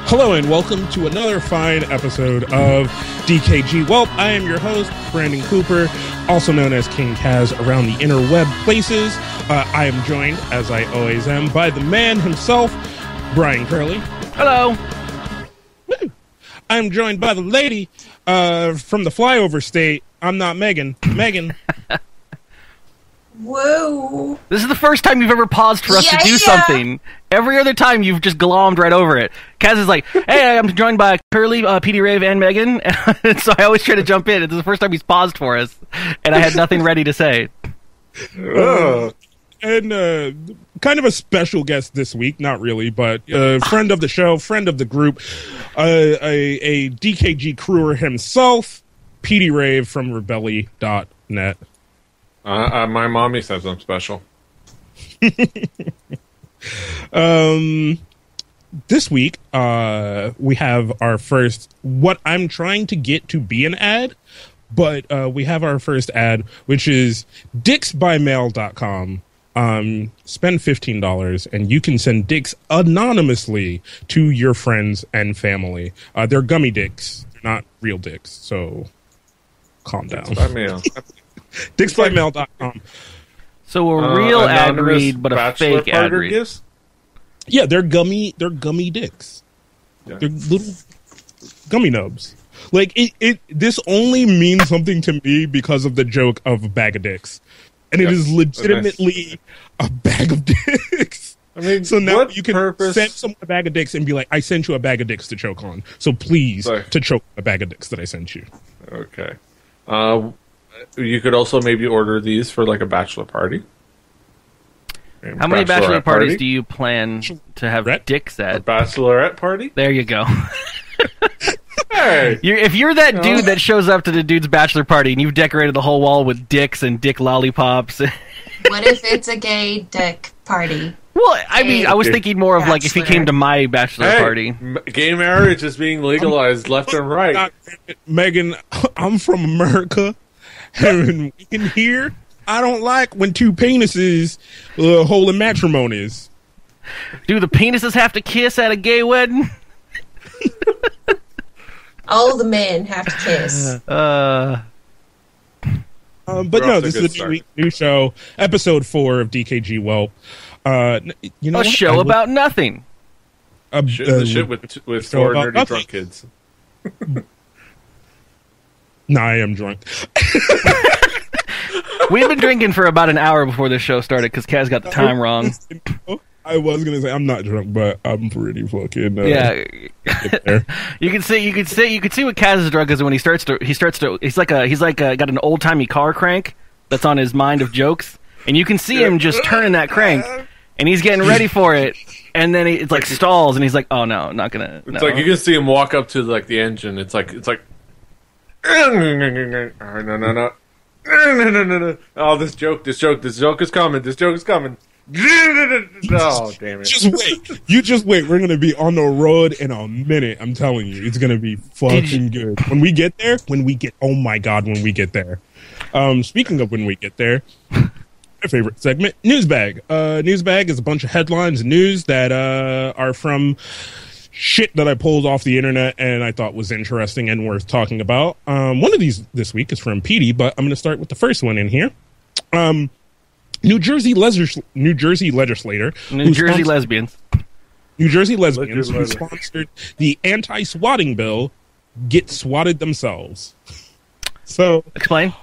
Hello and welcome to another fine episode of DKGWELP. I am your host, Brandon Cooper, also known as King Kaz around the interweb places. I am joined, as I always am, by the man himself, Brian Curley. Hello. I'm joined by the lady from the flyover state. I'm not Megan. Megan. Whoa. This is the first time you've ever paused for us to do something. Every other time you've just glommed right over it. Kaz is like, hey, I'm joined by Curley, Petey, Rave, and Megan. And so I always try to jump in. It's the first time he's paused for us. And I had nothing ready to say. And kind of a special guest this week. Not really, but friend of the show, friend of the group, a DKG crewer himself, Petey Rave from rebelli.net. My mommy says I'm special. This week, we have our first, what I'm trying to get to be an ad, but we have our first ad, which is dicksbymail.com. Spend $15 and you can send dicks anonymously to your friends and family. They're gummy dicks. They're not real dicks, so calm down. By mail. Dicksbymail.com. So a real ad read, but a fake ad read. Gifts? Yeah, they're gummy dicks. Yeah. They're little gummy nubs. Like this only means something to me because of the joke of a bag of dicks. And it is legitimately a bag of dicks. I mean, so now you can send someone a bag of dicks and be like, I sent you a bag of dicks to choke on. So please, to choke a bag of dicks that I sent you. Okay. You could also maybe order these for like a bachelor party. How many bachelor parties do you plan to have dicks at? A bachelorette party? There you go. Hey, if you're that dude that shows up to the dude's bachelor party and you've decorated the whole wall with dicks and dick lollipops. What if it's a gay dick party? Well, I mean, I was thinking more of like if he came to my bachelor party. Gay marriage is being legalized left and right. Megan, I'm from America. And we can hear, I don't like when two penises holding matrimonies. Do the penises have to kiss at a gay wedding? All the men have to kiss. But no, this is a new show, episode 4 of DKGWELP. You know a show about nothing. Shit with 4 nerdy drunk kids. Nah, I am drunk. We've been drinking for about an hour before this show started because Kaz got the time wrong. I was gonna say I'm not drunk, but I'm pretty fucking. Yeah, you can see what Kaz's drunk is when he's like got an old timey car crank that's on his mind of jokes, and you can see him just turning that crank, and he's getting ready for it, and then it's like stalls, and he's like, oh no, not gonna. It's like you can see him walk up to like the engine. It's like. No. Oh, this joke is coming. Oh, damn it. Just wait. You just wait. We're going to be on the road in a minute. I'm telling you. It's going to be fucking good. When we get there, oh my God, when we get there. Speaking of when we get there, my favorite segment, Newsbag. Newsbag is a bunch of headlines and news that are from shit that I pulled off the internet and I thought was interesting and worth talking about. One of these this week is from Petey, but I'm going to start with the first one in here. New Jersey legislator. New Jersey lesbians who sponsored the anti-swatting bill get swatted themselves. So, explain.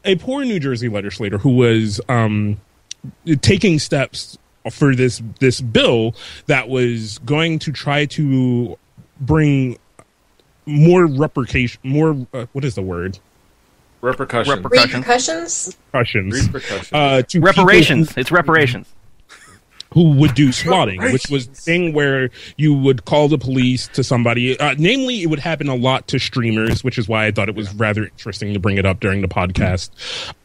A poor New Jersey legislator who was taking steps for this bill that was going to try to bring more repercussions. It's reparations. Who would do swatting, which was the thing where you would call the police to somebody. Namely, it would happen a lot to streamers, which is why I thought it was rather interesting to bring it up during the podcast.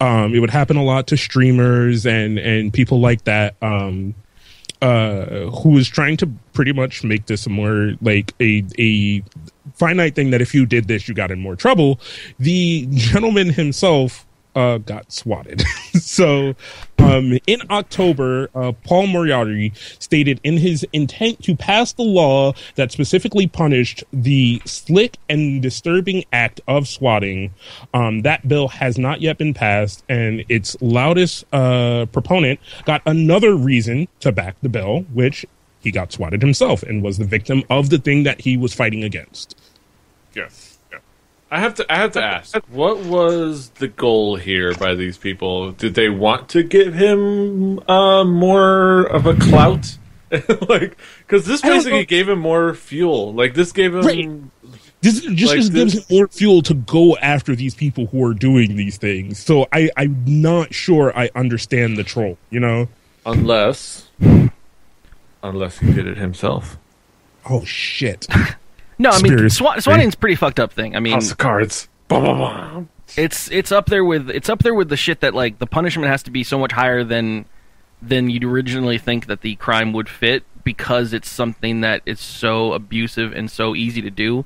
It would happen a lot to streamers and people like that, who was trying to pretty much make this a more like a finite thing that if you did this, you got in more trouble. The gentleman himself got swatted. So in October, Paul Moriarty stated in his intent to pass the law that specifically punished the slick and disturbing act of swatting. That bill has not yet been passed, and its loudest proponent got another reason to back the bill, which he got swatted himself and was the victim of the thing that he was fighting against. Yes. Yeah. I have to ask, what was the goal here by these people? Did they want to give him more of a clout? Like, because this basically gave him more fuel. Like, this gave him... Right. This just gives him more fuel to go after these people who are doing these things. So I'm not sure I understand the troll, you know? Unless he did it himself. Oh, shit. No, I mean, swatting's a pretty fucked up thing. I mean, House of Cards. Bah, bah, bah. It's up there with the shit that, like, the punishment has to be so much higher than you'd originally think that the crime would fit, because it's something that is so abusive and so easy to do,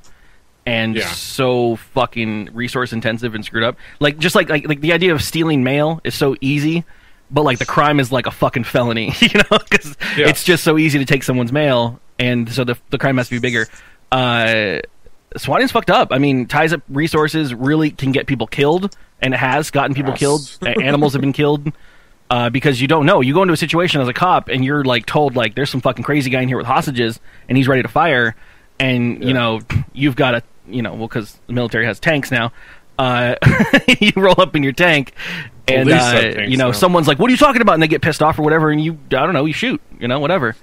and so fucking resource intensive and screwed up. Like, just like the idea of stealing mail is so easy, but like the crime is like a fucking felony, you know, because it's just so easy to take someone's mail, and so the crime has to be bigger. Swatting's fucked up. I mean, ties up resources, really can get people killed, and it has gotten people killed. Animals have been killed because you don't know. You go into a situation as a cop, and you're like told, like, there's some fucking crazy guy in here with hostages, and he's ready to fire, and you know, you've got to, you know, well, because the military has tanks now. You roll up in your tank, and you know, someone's like, "What are you talking about?" And they get pissed off or whatever, and you, I don't know, you shoot, you know, whatever.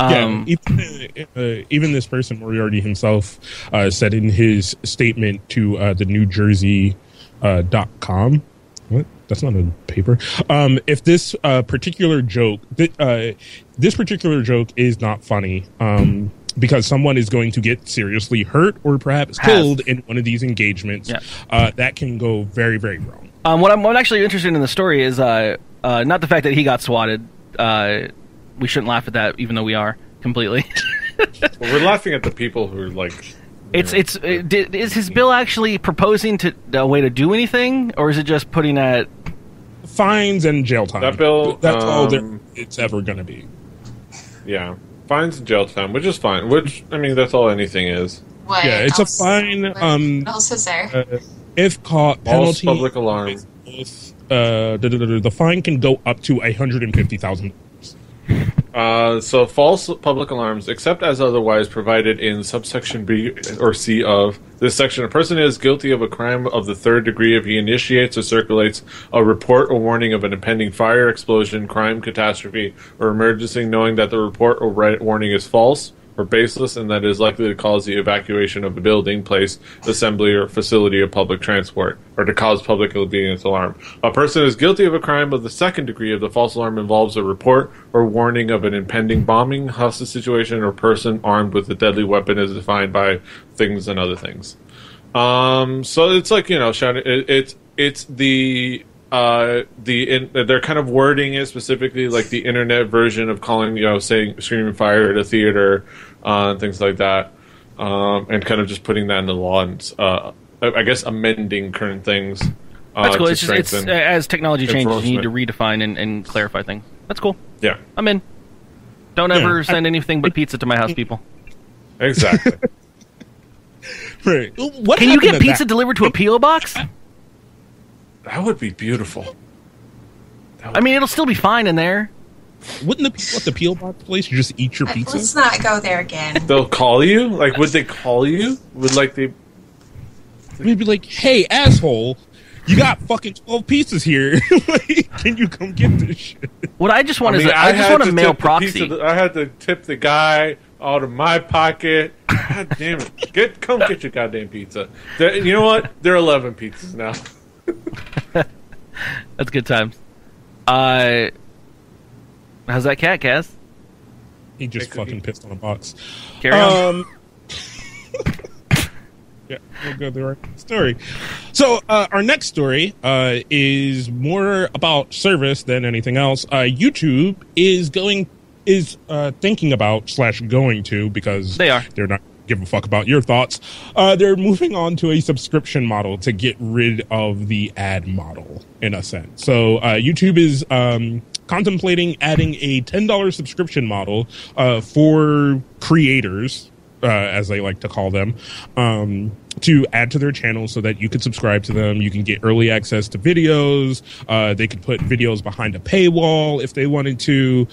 Even this person, Moriarty himself, said in his statement to the New Jersey .com, what? That's not a paper. If this particular joke, this particular joke is not funny, because someone is going to get seriously hurt or perhaps killed in one of these engagements, that can go very, very wrong. What I'm actually interested in the story is not the fact that he got swatted. We shouldn't laugh at that, even though we are completely. Well, we're laughing at the people who are like. Is his bill actually proposing to a way to do anything, or is it just putting at fines and jail time? That bill. That's all it's ever going to be. Yeah, fines and jail time, which is fine. Which, I mean, that's all anything is. What yeah, it's else, a fine. What else is there? If caught, penalty. False public alarm. The fine can go up to $150,000. So false public alarms, except as otherwise provided in subsection B or C of this section, a person is guilty of a crime of the third degree if he initiates or circulates a report or warning of an impending fire, explosion, crime, catastrophe, or emergency, knowing that the report or warning is false or baseless and that is likely to cause the evacuation of a building, place, assembly, or facility of public transport, or to cause public obedience alarm. A person is guilty of a crime of the second degree if the false alarm involves a report or warning of an impending bombing, hostage situation, or person armed with a deadly weapon as defined by things and other things. So it's like, you know, it's the they're kind of wording it specifically like the internet version of calling, you know, saying screaming fire at a theater, and things like that, and kind of just putting that in the law and I guess amending current things. That's cool. It's as technology changes, you need to redefine and clarify things. That's cool. Yeah, I'm in. Don't ever send anything but pizza to my house, people. Exactly. Right. Can you get pizza delivered to a P.O. box? That would be beautiful. I mean, it'll still be fine in there. Wouldn't the people at the P.O. box place just eat your pizza? Let's not go there again. They'll call you? Like, would they call you? Would, like, they... They'd be like, hey, asshole, you got fucking 12 pizzas here. Can you come get this shit? What I just want is I just want a mail proxy. I had to tip the guy out of my pocket. God damn it. Come get your goddamn pizza. You know what? There are 11 pizzas now. That's good times. How's that cat, Kaz? He just fucking pissed on a box. Carry on. Yeah, we'll go the right story. So our next story is more about service than anything else. YouTube is thinking about / going to, because they're not give a fuck about your thoughts. They're moving on to a subscription model to get rid of the ad model, in a sense. So YouTube is contemplating adding a $10 subscription model for creators, as they like to call them, to add to their channel so that you could subscribe to them. You can get early access to videos. They could put videos behind a paywall if they wanted to,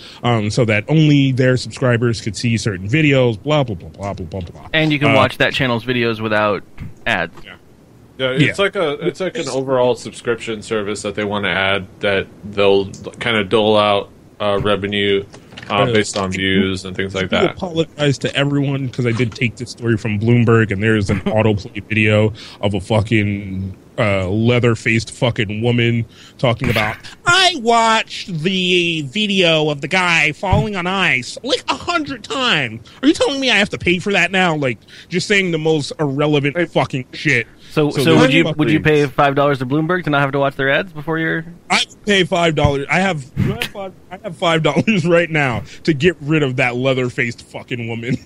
so that only their subscribers could see certain videos, blah, blah, blah, blah, blah, blah, blah. And you can watch that channel's videos without ads. Yeah, it's like an overall subscription service that they want to add that they'll kind of dole out revenue based on views and things like that. I apologize to everyone because I did take this story from Bloomberg, and there's an autoplay video of a fucking leather-faced fucking woman talking about, I watched the video of the guy falling on ice like 100 times. Are you telling me I have to pay for that now? Like, just saying the most irrelevant fucking shit. So would you pay $5 to Bloomberg to not have to watch their ads before you're? I pay $5. I have $5 right now to get rid of that leather-faced fucking woman.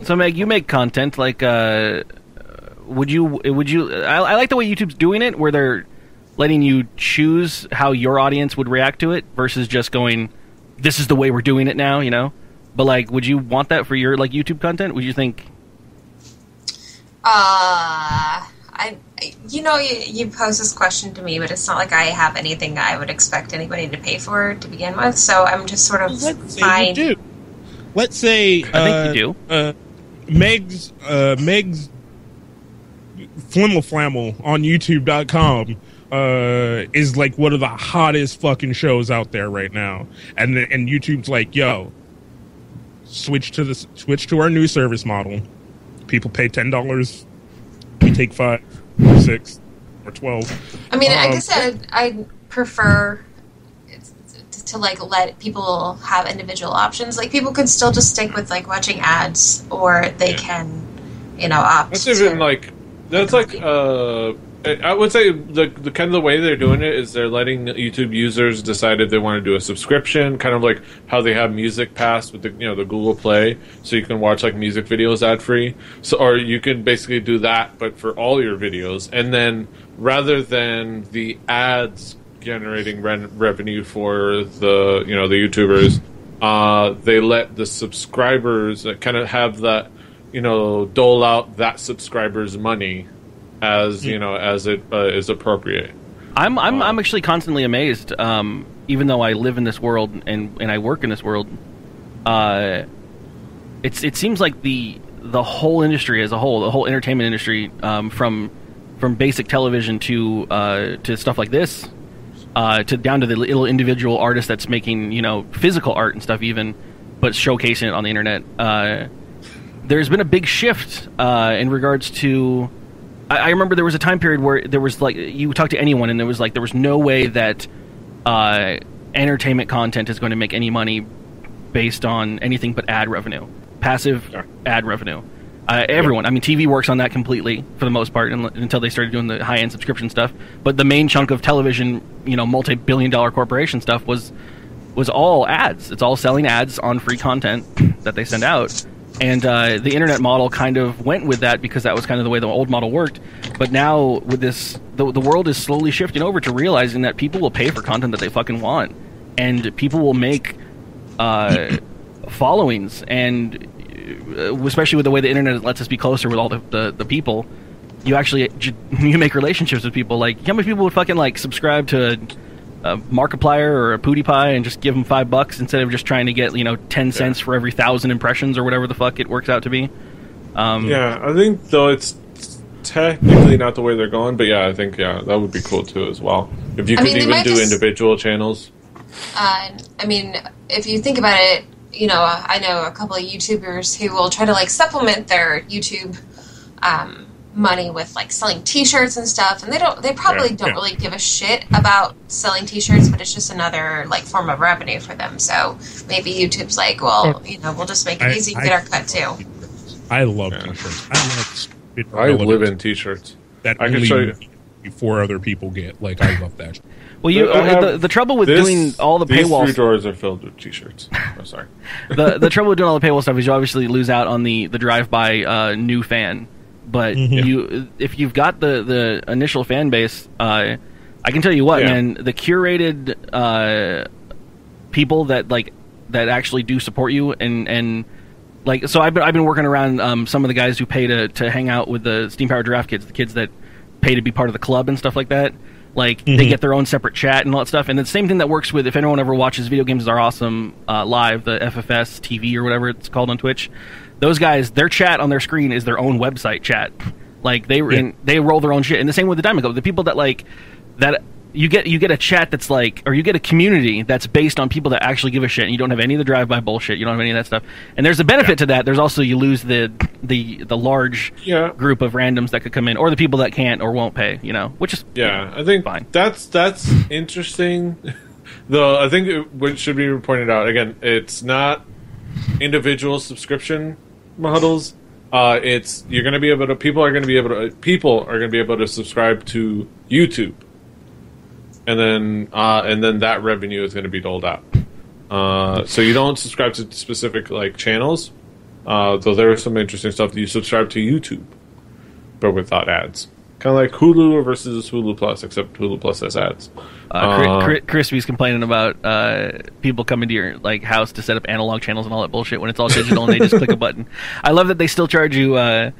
So Meg, you make content like would you? I like the way YouTube's doing it, where they're letting you choose how your audience would react to it versus just going, "This is the way we're doing it now," you know. But like, would you want that for your like YouTube content? Would you think? You pose this question to me, but it's not like I have anything I would expect anybody to pay for to begin with. So I'm just sort of fine. You do. Let's say I think you do. Meg's Flimble Flamble on YouTube.com is like one of the hottest fucking shows out there right now, and YouTube's like, yo, switch to our new service model. People pay $10. We take 5 or 6 or 12. I mean, I guess I'd prefer to like let people have individual options. Like people can still just stick with like watching ads, or they can, opt. That's like I would say the kind of the way they're doing it is they're letting YouTube users decide if they want to do a subscription, kind of like how they have Music Pass with the Google Play, so you can watch like music videos ad free. So, or you can basically do that, but for all your videos, and then rather than the ads generating revenue for the the YouTubers, they let the subscribers kind of have that dole out that subscribers' money as as it is appropriate. I'm actually constantly amazed, even though I live in this world and I work in this world. It seems like the whole industry as a whole, the whole entertainment industry, from basic television to stuff like this, to down to the little individual artist that's making physical art and stuff even, but showcasing it on the internet. There's been a big shift in regards to. I remember there was a time period where there was like you talk to anyone and there was no way that entertainment content is going to make any money based on anything but ad revenue, passive ad revenue. Everyone, I mean, TV works on that completely for the most part until they started doing the high-end subscription stuff. But the main chunk of television, multi-billion-dollar corporation stuff was all ads. It's all selling ads on free content that they send out. And the internet model kind of went with that because that was kind of the way the old model worked. But now with this, the world is slowly shifting over to realizing that people will pay for content that they fucking want. And people will make followings. And especially with the way the internet lets us be closer with all the people, you actually you make relationships with people. Like, how many people would fucking like subscribe to a Markiplier or a PewDiePie and just give them $5 instead of just trying to get 10 cents for every 1,000 impressions or whatever the fuck it works out to be. I think though it's technically not the way they're going, but I think that would be cool too as well. If you could even do individual channels. I mean, if you think about it, I know a couple of YouTubers who will try to like supplement their YouTube money with like selling T-shirts and stuff, and they probably don't really give a shit about selling T-shirts, but it's just another like form of revenue for them. So maybe YouTube's like, well, we'll just make it easy to get our cut too. I love T-shirts. I live in T-shirts. That I can show you. 4 other people get. Like, I love that. Well, the trouble with doing all the paywall... These 3 drawers are filled with t-shirts. Oh, sorry. The trouble with doing all the paywall stuff is you obviously lose out on the drive-by new fan. But if you've got the initial fan base, I can tell you what, man, the curated people that actually do support you and like, so I've been working around some of the guys who pay to hang out with the Steam Powered Giraffe kids, the kids that pay to be part of the club and stuff like that. Like, they get their own separate chat and all that stuff. And the same thing that works with, if anyone ever watches Video Games Are Awesome live, the FFS TV or whatever it's called on Twitch, those guys, their chat on their screen is their own website chat. Like, they roll their own shit. And the same with the Diamond Club. The people that you get a chat that's like, or you get a community that's based on people that actually give a shit, and you don't have any of the drive-by bullshit, you don't have any of that stuff. And there's a benefit to that. There's also, you lose the large group of randoms that could come in, or the people that can't or won't pay, which is I think fine. That's interesting. Though I think what should be pointed out again, it's not individual subscription models. It's people are going to be able to subscribe to YouTube. And then that revenue is going to be doled out. So you don't subscribe to specific channels. Though there is some interesting stuff that you subscribe to YouTube, but without ads. Kind of like Hulu versus Hulu Plus, except Hulu Plus has ads. Crispy's complaining about people coming to your house to set up analog channels and all that bullshit when it's all digital and they just click a button. I love that they still charge you. I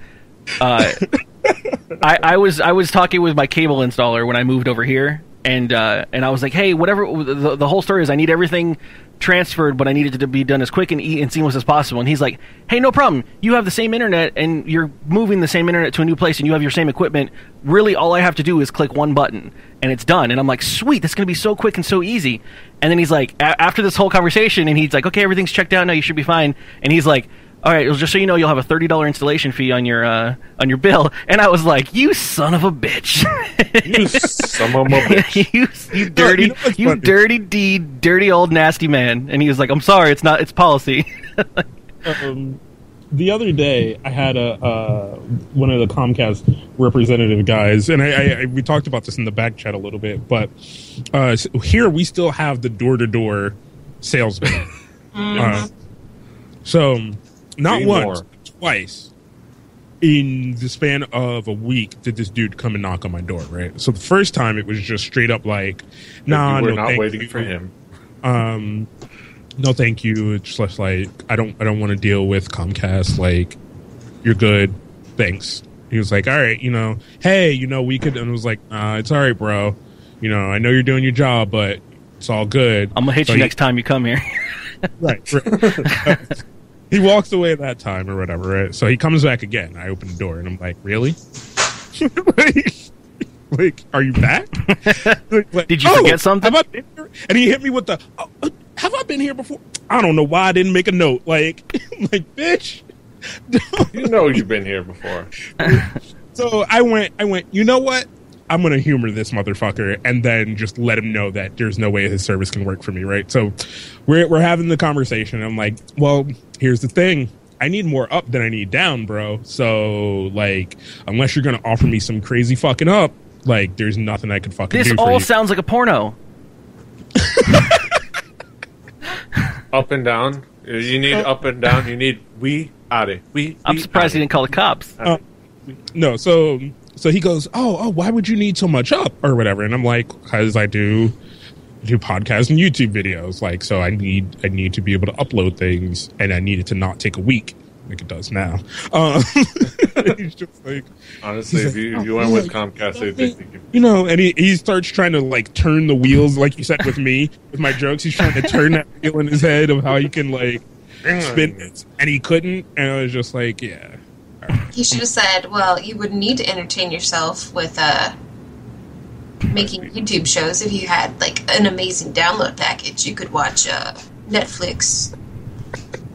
was talking with my cable installer when I moved over here. And I was like, hey, whatever. The whole story is I need everything transferred, but I need it to be done as quick and seamless as possible. And he's like, hey, no problem. You have the same internet, and you're moving the same internet to a new place, and you have your same equipment. Really, all I have to do is click one button, and it's done. And I'm like, sweet, that's going to be so quick and so easy. And then he's like, after this whole conversation, and he's like, okay, everything's checked out now. You should be fine. And he's like, all right, just so you know, you'll have a $30 installation fee on your bill. And I was like, you son of a bitch. You son of a bitch. you dirty old nasty man. And he was like, I'm sorry, it's policy. The other day, I had one of the Comcast representative guys, and we talked about this in the back chat a little bit, but here we still have the door-to-door salesman. So... Not once, twice, in the span of a week, did this dude come and knock on my door, right? So the first time, it was just straight up like, nah, we're no, not waiting for him. No, thank you. It's just like, I don't want to deal with Comcast. Like, you're good. Thanks. He was like, all right, hey, we could, and I was like, it's all right, bro. I know you're doing your job, but it's all good. I'm going to hit you next time you come here. Right. He walks away that time or whatever, right? So he comes back again. I open the door and I'm like, really? like, are you back? Did you forget something? Have I been here? And he hit me with the, have I been here before? I don't know why I didn't make a note. Like, bitch. You know you've been here before. So I went, you know what? I'm going to humor this motherfucker and then just let him know that there's no way his service can work for me, right? So we're having the conversation. I'm like, well, here's the thing. I need more up than I need down, bro. So, unless you're going to offer me some crazy fucking up, there's nothing I could fucking do for you. This all sounds like a porno. Up and down. You need up and down. You need I'm surprised he didn't call the cops. No, so he goes, oh, why would you need so much up or whatever? And I'm like, because I do podcasts and YouTube videos. So I need to be able to upload things, and I need it to not take a week like it does now. He's just like, honestly, if you went with Comcast, and he starts trying to turn the wheels, like you said with me, with my jokes. He's trying to turn that wheel in his head of how he can spin it, and he couldn't. And I was just like, yeah. He should have said, well, you wouldn't need to entertain yourself with making YouTube shows if you had an amazing download package. You could watch Netflix.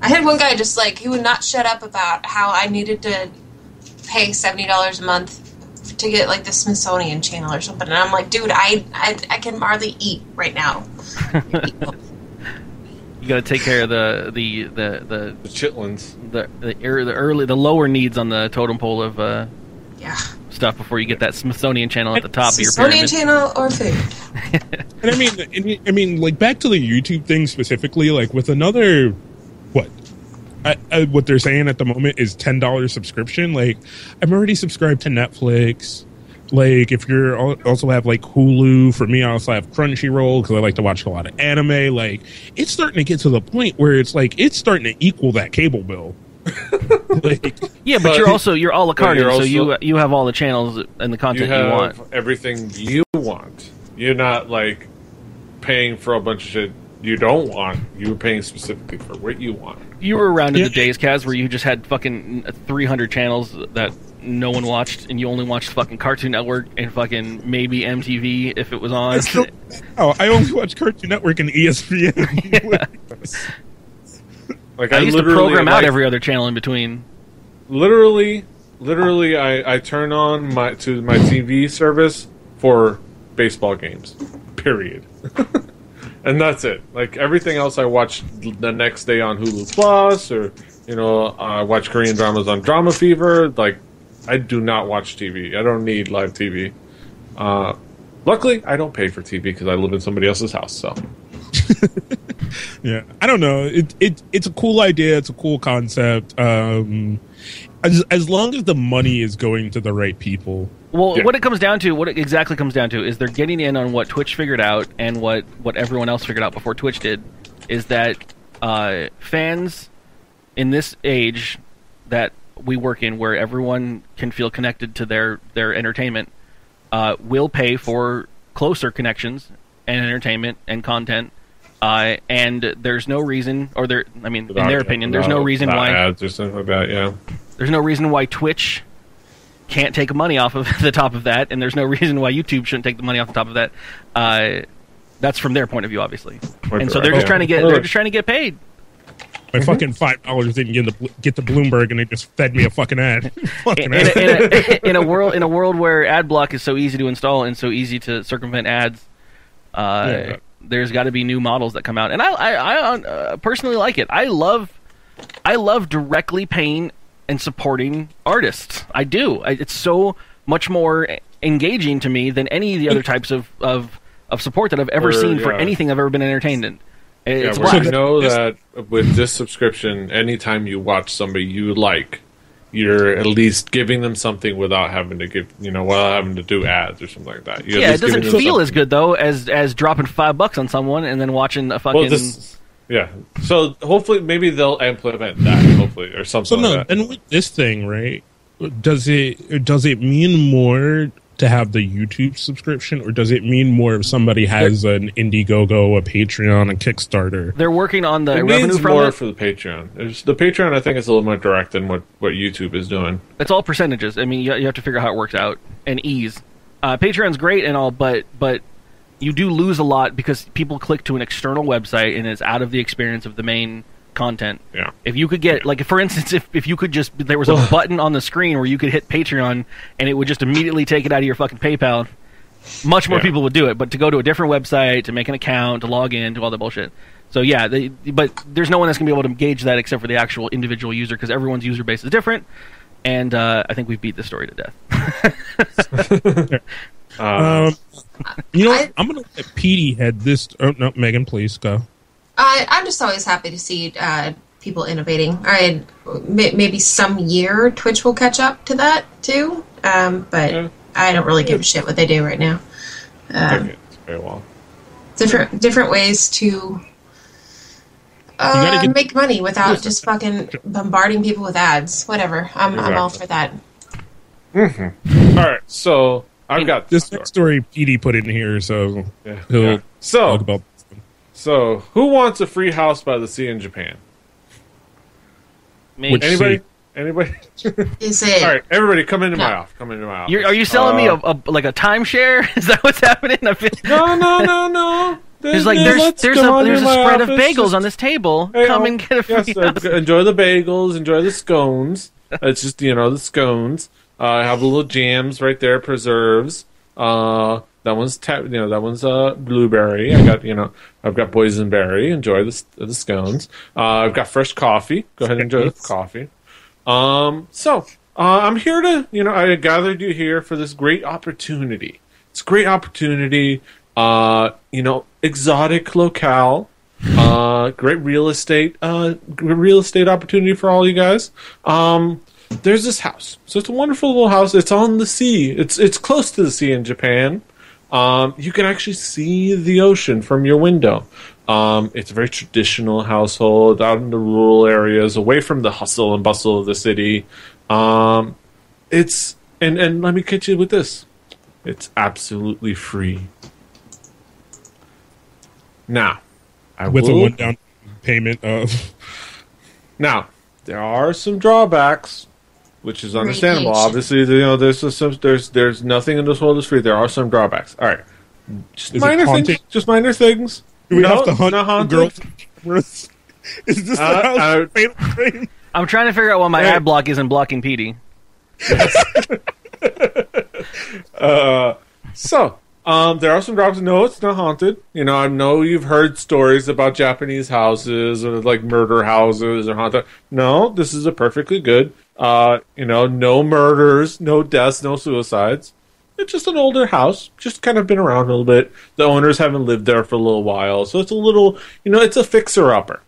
I had one guy just he would not shut up about how I needed to pay $70 a month to get the Smithsonian channel or something. And I'm like, dude, I can hardly eat right now. You got to take care of the chitlins, the lower needs on the totem pole of stuff before you get that Smithsonian channel at the top of your Smithsonian pyramid. channel or food. And I mean, like back to the YouTube thing specifically, like with another, what they're saying at the moment is $10 subscription. Like, I'm already subscribed to Netflix. Like, if you're also have like Hulu, for me, I also have Crunchyroll because I like to watch a lot of anime. Like, it's starting to get to the point where it's like it's starting to equal that cable bill. Like, yeah, but you're a la carte, so also, you have all the channels and the content you want. Everything you want. You're not like paying for a bunch of shit you don't want. You're paying specifically for what you want. You were around in the days, Kaz, where you just had fucking 300 channels that no one watched, and you only watched fucking Cartoon Network and fucking maybe MTV if it was on. I only watch Cartoon Network and ESPN. Yeah. Like I used to program out every other channel in between. Literally, I turn on my TV service for baseball games. Period. And that's it. Like everything else, I watch the next day on Hulu Plus, or I watch Korean dramas on Drama Fever. Like, I do not watch TV. I don't need live TV. Luckily, I don't pay for TV because I live in somebody else's house. So. Yeah, I don't know. It's a cool idea. It's a cool concept. As long as the money is going to the right people. Well, what it exactly comes down to is they're getting in on what Twitch figured out and what everyone else figured out before Twitch did, is that fans in this age that we work in, where everyone can feel connected to their entertainment, will pay for closer connections and entertainment and content. And there's no reason, in their opinion, there's no reason why ads or something like that. Yeah, there's no reason why Twitch can't take money off of the top of that, and there's no reason why YouTube shouldn't take the money off the top of that. That's from their point of view, obviously, and so they're just trying to get paid. My fucking $5 didn't get to Bloomberg, and they just fed me a fucking ad. In a world where ad block is so easy to install and so easy to circumvent ads. There's got to be new models that come out, and I personally like it. I love directly paying and supporting artists. I do. It's so much more engaging to me than any of the other types of support that I've ever seen for anything I've ever been entertained in. It's I know that with this subscription, anytime you watch somebody you like, you're at least giving them something without having to do ads or something like that. It doesn't feel as good though as dropping $5 on someone and then watching a fucking. So hopefully, maybe they'll implement that. Hopefully, or something. So like that. And with this thing, right? Does it mean more to have the YouTube subscription, or does it mean more if somebody has an Indiegogo, a Patreon, a Kickstarter? They're working on the it revenue means from more it. For the Patreon. The Patreon, I think, is a little more direct than what YouTube is doing. It's all percentages. I mean, you have to figure out how it works out and ease. Patreon's great and all, but you do lose a lot because people click to an external website and it's out of the experience of the main content. Yeah. If you could get, like, for instance, if you could just, there was a button on the screen where you could hit Patreon and it would just immediately take it out of your fucking PayPal, much more people would do it. But to go to a different website, to make an account, to log in, to all that bullshit. So yeah, but there's no one that's going to be able to gauge that except for the actual individual user, because everyone's user base is different. And I think we've beat this story to death. I'm going to let Petey head this. Oh, no, Megan, please go. I'm just always happy to see people innovating. Maybe some year Twitch will catch up to that too, but I don't really give a shit what they do right now. Very well. Different ways to make money without just fucking bombarding people with ads. Whatever. I'm all for that. Mm-hmm. All right, so I've got this next story Petey put in here, so he'll talk about. So, who wants a free house by the sea in Japan? Anybody? Is it? All right, everybody, come into my office. Are you selling me a timeshare? Is that what's happening? I feel... No. There's a spread of bagels on this table. Come and get a free house. Enjoy the bagels. Enjoy the scones. It's just the scones. I have little jams right there, preserves. That one's blueberry. I've got boysenberry. Enjoy the scones. I've got fresh coffee. Go ahead and enjoy the coffee. So I'm here to, I gathered you here for this great opportunity. It's a great opportunity, exotic locale, great real estate opportunity for all you guys. There's this house. So it's a wonderful little house. It's on the sea. It's close to the sea in Japan. You can actually see the ocean from your window. It's a very traditional household out in the rural areas, away from the hustle and bustle of the city. It's and let me catch you with this. It's absolutely free. Now, a one down payment of. Now, there are some drawbacks, which is understandable. Obviously, there's nothing in this world is free. There are some drawbacks. All right, just minor things. Just minor things. Do we have to hunt the girls? Is this the house? I'm trying to figure out why my ad block isn't blocking Petey. There are some drops. No, it's not haunted. I know you've heard stories about Japanese houses or like murder houses or haunted. No, this is a perfectly good. No murders, no deaths, no suicides. It's just an older house, just kind of been around a little bit. The owners haven't lived there for a little while, so it's a little, it's a fixer-upper.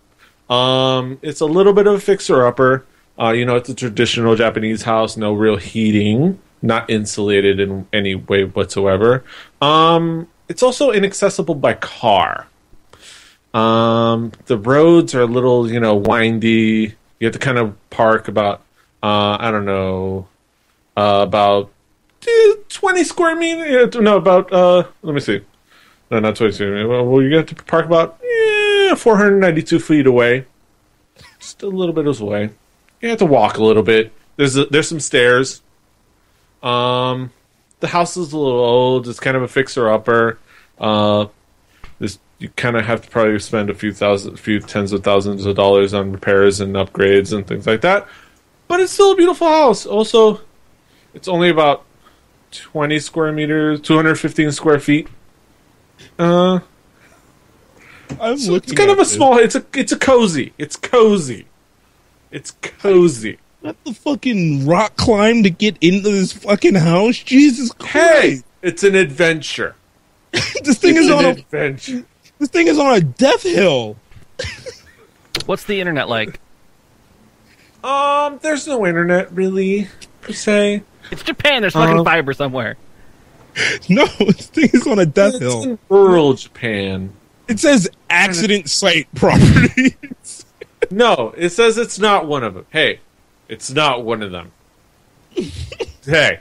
It's a little bit of a fixer-upper. It's a traditional Japanese house, no real heating, not insulated in any way whatsoever. It's also inaccessible by car. The roads are a little, windy. You have to kind of park about, about 20 square meters. No, about, let me see. No, not 20 square meters. Well, you have to park about 492 feet away. Just a little bit away. You have to walk a little bit. There's some stairs. The house is a little old. It's kind of a fixer-upper. You kind of have to probably spend a few tens of thousands of dollars on repairs and upgrades and things like that. But it's still a beautiful house. Also, it's only about 20 square meters, 215 square feet. It's kind of a small. It's a cozy. It's cozy. It's cozy. Not the fucking rock climb to get into this fucking house. Jesus Christ! Hey, it's an adventure. This thing is on an adventure. This thing is on a death hill. What's the internet like? There's no internet really per se. It's Japan. There's fucking fiber somewhere. No, this thing is on a death hill. In rural Japan. It says accident site properties. No, it says it's not one of them. Hey, it's not one of them. Hey,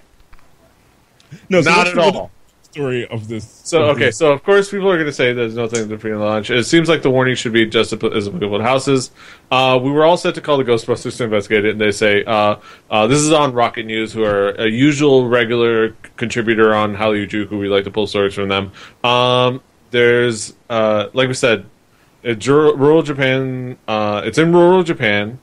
no, so not at all. Story of this. So of course people are going to say there's nothing to pre-launch. It seems like the warning should be just as applicable to houses. We were all set to call the Ghostbusters to investigate it, and they say this is on Rocket News, who are a usual regular contributor on Hallyu Juku. We like to pull stories from them. There's like we said, it's rural Japan. It's in rural Japan.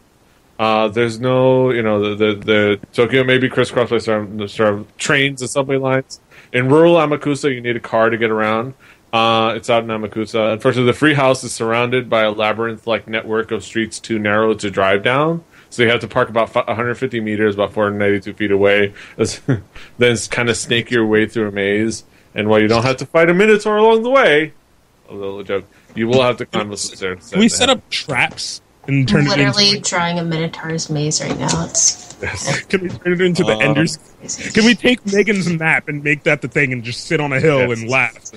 There's no, the Tokyo may be crisscrossed by trains and subway lines. In rural Amakusa, you need a car to get around. It's out in Amakusa. Unfortunately, the free house is surrounded by a labyrinth-like network of streets too narrow to drive down. So you have to park about 150 meters, about 492 feet away. Then kind of snake your way through a maze. And while you don't have to fight a minotaur along the way, a little joke, you will have to climb the stairs. Can we set up traps and turn it into... Literally drawing a minotaur's maze right now. Can we turn it into the Enders? Can we take Megan's map and make that the thing and just sit on a hill and laugh?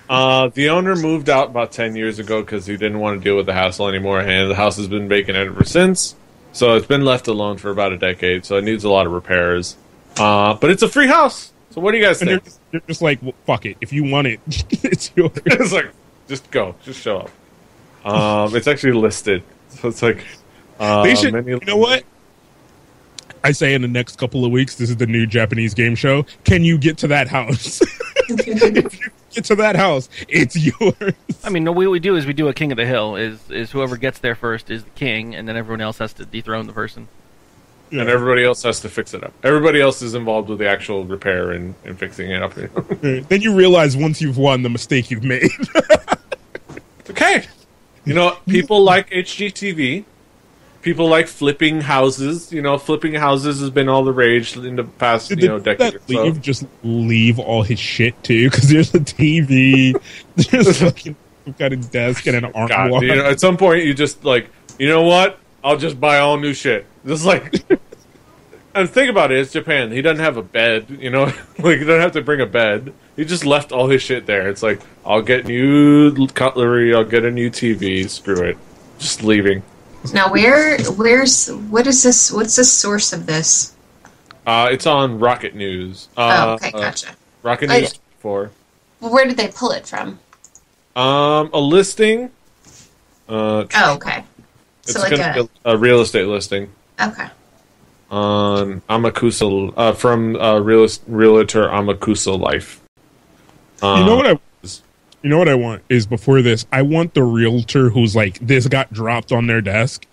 The owner moved out about 10 years ago because he didn't want to deal with the hassle anymore, and the house has been vacant ever since. So it's been left alone for about a decade, so it needs a lot of repairs. But it's a free house. So what do you guys think? They're just like, well, fuck it. If you want it, it's yours. It's like, just go. Just show up. It's actually listed. So it's like... they should, you know what? I say in the next couple of weeks, this is the new Japanese game show. Can you get to that house? If you get to that house, it's yours. I mean, what we do is we do a king of the hill. Is whoever gets there first is the king, and then everyone else has to dethrone the person. Yeah. And everybody else has to fix it up. Everybody else is involved with the actual repair and fixing it up. Then you realize once you've won the mistake you've made. Okay. People like HGTV. People like flipping houses. Flipping houses has been all the rage in the past, decade or so. Just leave all his shit too, because there's a TV, there's fucking got a desk and an armoire. At some point, you just like, you know what? I'll just buy all new shit. Just like, and think about it. It's Japan. He doesn't have a bed. Like he doesn't have to bring a bed. He just left all his shit there. It's like, I'll get new cutlery. I'll get a new TV. Screw it. Just leaving. Now, what is this? What's the source of this? It's on Rocket News. Okay, gotcha. Rocket News 4. Well, where did they pull it from? A listing. Okay. It's gonna be a real estate listing. Okay. On Amakusa, from realtor Amakusa Life. You know what I want is, before this, I want the realtor who's like, this got dropped on their desk,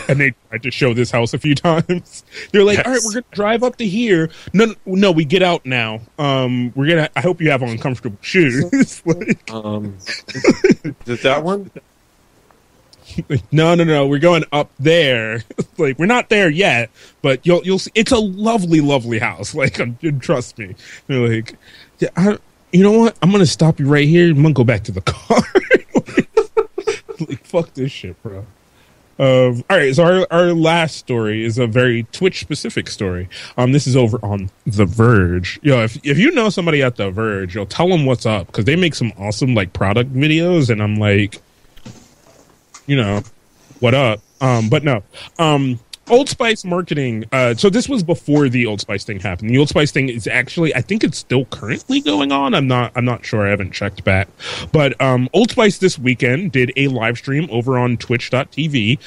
and they tried to show this house a few times. They're like, all right, we're gonna drive up to here. No, we get out now. I hope you have on comfortable shoes. Is it that one? No, we're going up there. Like, we're not there yet, but you'll see. It's a lovely, lovely house. Like, trust me. They're like, you know what? I'm gonna stop you right here. I'm gonna go back to the car. like, fuck this shit, bro. All right, so our last story is a very Twitch specific story. This is over on The Verge. If you know somebody at The Verge, you'll tell them what's up, because they make some awesome like product videos, and I'm like, what up? But no. Old Spice marketing. So this was before the Old Spice thing happened. The Old Spice thing is actually, I think it's still currently going on. I'm not sure. I haven't checked back. But Old Spice this weekend did a live stream over on twitch.tv.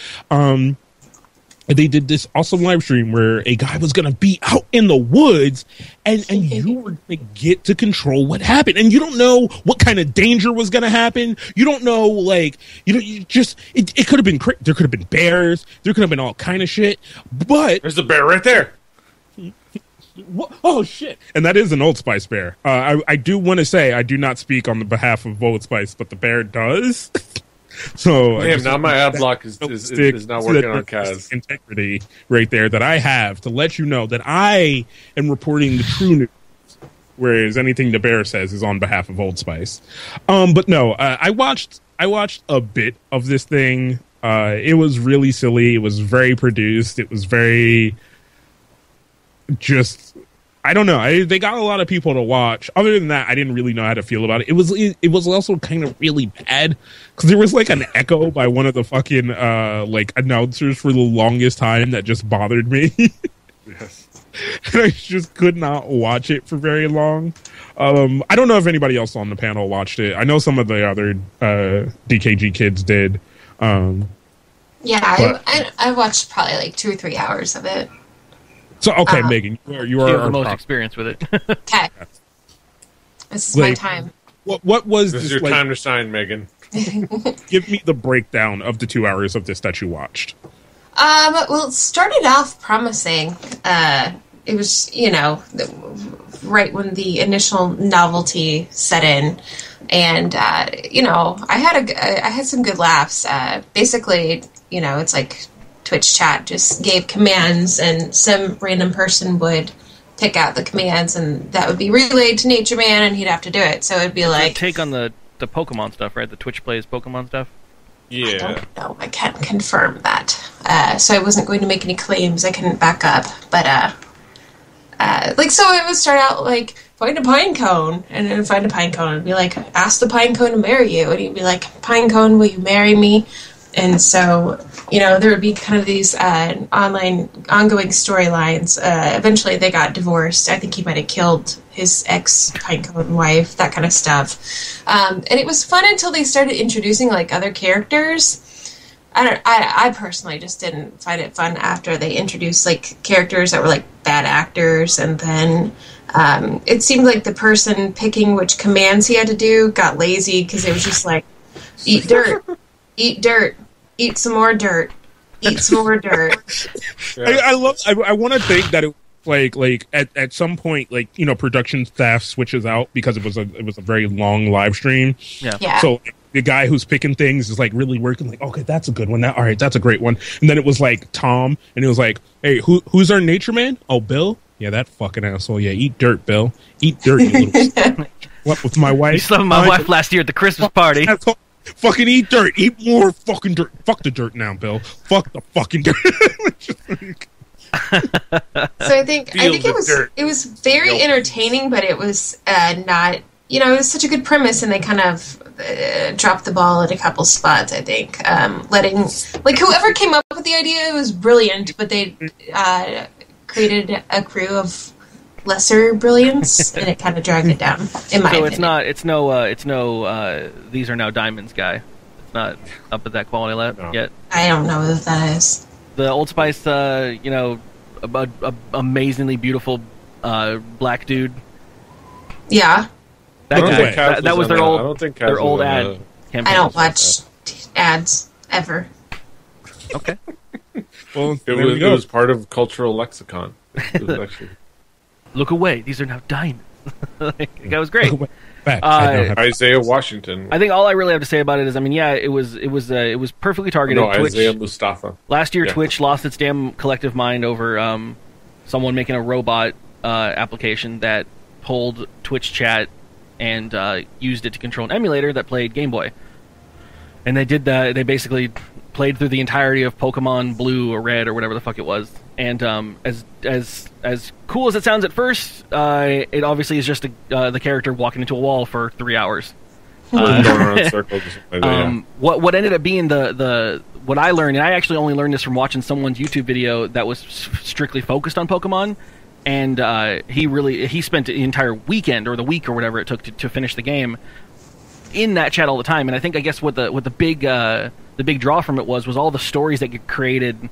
They did this awesome live stream where a guy was going to be out in the woods, and you were going to get to control what happened. And you don't know what kind of danger was going to happen. You don't know, like, it could have been, there could have been bears. There could have been all kind of shit. But there's a bear right there. What? Oh, shit. And that is an Old Spice bear. I do want to say, I do not speak on the behalf of Old Spice, but the bear does. So damn, now my ad block is not working on Kaz. Integrity right there that I have to let you know that I am reporting the true news, whereas anything the bear says is on behalf of Old Spice. But no, I watched a bit of this thing. It was really silly. It was very produced. It was very just. I don't know. They got a lot of people to watch. Other than that, I didn't really know how to feel about it. It was also kind of really bad because there was like an echo by one of the fucking like announcers for the longest time that just bothered me. Yes. And I just could not watch it for very long. I don't know if anybody else on the panel watched it. I know some of the other DKG kids did. Yeah, I watched probably like 2 or 3 hours of it. So okay, Megan, you are the most experience with it. Okay, this is my time. What was this? This Is your like, time to shine, Megan? Give me the breakdown of the 2 hours of this that you watched. Well, it started off promising. It was, right when the initial novelty set in, and I had some good laughs. Basically, it's like Twitch chat just gave commands, and some random person would pick out the commands, and that would be relayed to Nature Man, and he'd have to do it. So it'd be like take on the Pokemon stuff, right? The Twitch plays Pokemon stuff. Yeah. I don't know. I can't confirm that. So I wasn't going to make any claims I couldn't back up. But so it would start out like, find a pine cone, and then find a pine cone, and be like, ask the pine cone to marry you, and he'd be like, pine cone, will you marry me? And so, there would be kind of these ongoing storylines. Eventually, they got divorced. I think he might have killed his ex-pinecone wife, that kind of stuff. And it was fun until they started introducing, like, other characters. I personally just didn't find it fun after they introduced, like, characters that were, like, bad actors. And then it seemed like the person picking which commands he had to do got lazy because it was just like, eat dirt. Eat dirt. Eat some more dirt. Eat some more dirt. I want to think that it like at some point, like, production staff switches out because it was a very long live stream. Yeah. Yeah. So the guy who's picking things is like really working. Like, okay, that's a good one. All right, that's a great one. And then it was like Tom, and it was like, hey, who's our nature man? Oh, Bill. Yeah, that fucking asshole. Yeah, eat dirt, Bill. Eat dirt, you little. What with my wife? You slept with my wife last year at the Christmas party. Fucking eat dirt. Eat more fucking dirt. Fuck the dirt now, Bill. Fuck the fucking dirt. So I think it was very entertaining, but it was not. It was such a good premise, and they kind of dropped the ball at a couple spots. I think letting whoever came up with the idea, it was brilliant, but they created a crew of lesser brilliance, and it kind of dragged it down. In my opinion. It's no these are now diamonds guy. It's not up at that quality level yet. I don't know what that is. The Old Spice, amazingly beautiful black dude. Yeah. That was their old. I don't think their old ad campaign. I don't watch ads ever. Okay. Well, it was part of cultural lexicon. It was actually. Look away! These are now diamonds. That was great. Isaiah Washington. I think all I really have to say about it is, it was perfectly targeted. No, Twitch, Isaiah Mustafa. Last year, Twitch lost its damn collective mind over someone making a robot application that pulled Twitch chat and used it to control an emulator that played Game Boy. And they did that. They basically played through the entirety of Pokemon Blue or Red or whatever the fuck it was. And as cool as it sounds at first, it obviously is just the character walking into a wall for 3 hours. Going around circles. What ended up being what I learned, and I actually only learned this from watching someone's YouTube video that was strictly focused on Pokemon, and he spent the entire weekend or the week or whatever it took to finish the game in that chat all the time. And I guess what the big draw from it was all the stories that get created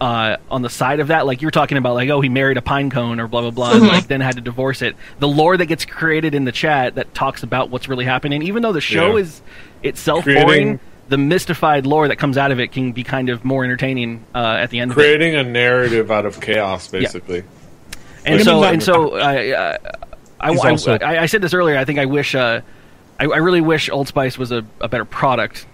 on the side of that. Like you were talking about, like, oh, he married a pine cone or blah blah blah, and like then had to divorce it. The lore that gets created in the chat that talks about what's really happening, even though the show is itself boring, the mystified lore that comes out of it can be kind of more entertaining at the end of it. Creating a narrative out of chaos, basically. Yeah. And so I said this earlier. I think I wish. I really wish Old Spice was a better product,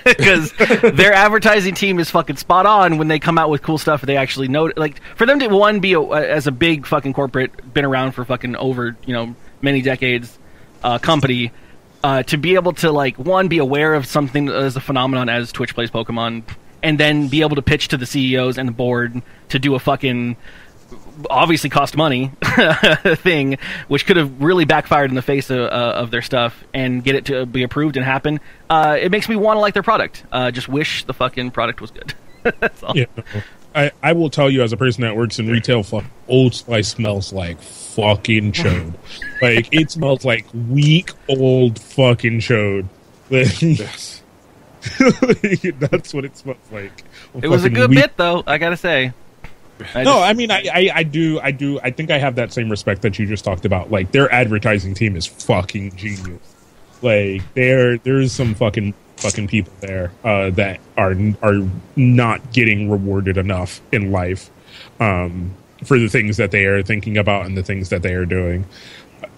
because their advertising team is fucking spot on when they come out with cool stuff. They actually know, like, for them to be as a big fucking corporate, been around for fucking over many decades, company, to be able to be aware of something as a phenomenon as Twitch plays Pokemon, and then be able to pitch to the CEOs and the board to do a fucking obviously cost money thing, which could have really backfired in the face of their stuff, and get it to be approved and happen. It makes me want to like their product. Just wish the fucking product was good. That's all. Yeah, I will tell you, as a person that works in retail, Old Spice smells like fucking chode. Like, it smells like week old fucking chode. Yes. That's what it smells like. It was a good bit, though, I gotta say. I do. I think I have that same respect that you just talked about. Like, their advertising team is fucking genius. Like, there's some fucking people there that are not getting rewarded enough in life for the things that they are thinking about and the things that they are doing.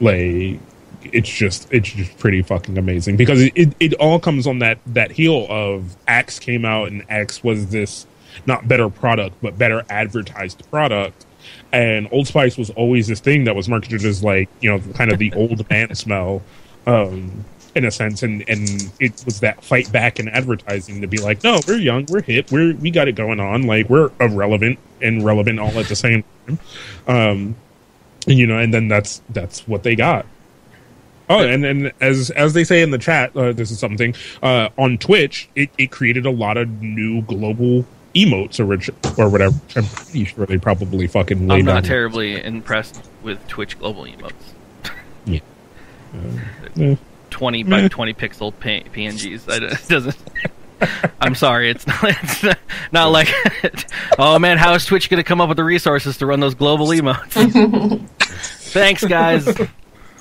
Like, it's just pretty fucking amazing, because it all comes on that heel of Axe came out, and Axe was this not better product, but better advertised product. And Old Spice was always this thing that was marketed as, like, kind of the old man smell, in a sense. And it was that fight back in advertising to be like, no, we're young, we're hip, we got it going on. Like, we're irrelevant and relevant all at the same time. And then that's what they got. Oh, and as they say in the chat, this is something, on Twitch, it created a lot of new global emotes or whatever. I'm pretty sure they probably fucking laid I'm not down. terribly impressed with Twitch global emotes. Yeah. 20 by 20 pixel PNGs. It doesn't. I'm sorry, it's not like. Oh man, how is Twitch going to come up with the resources to run those global emotes? Thanks, guys.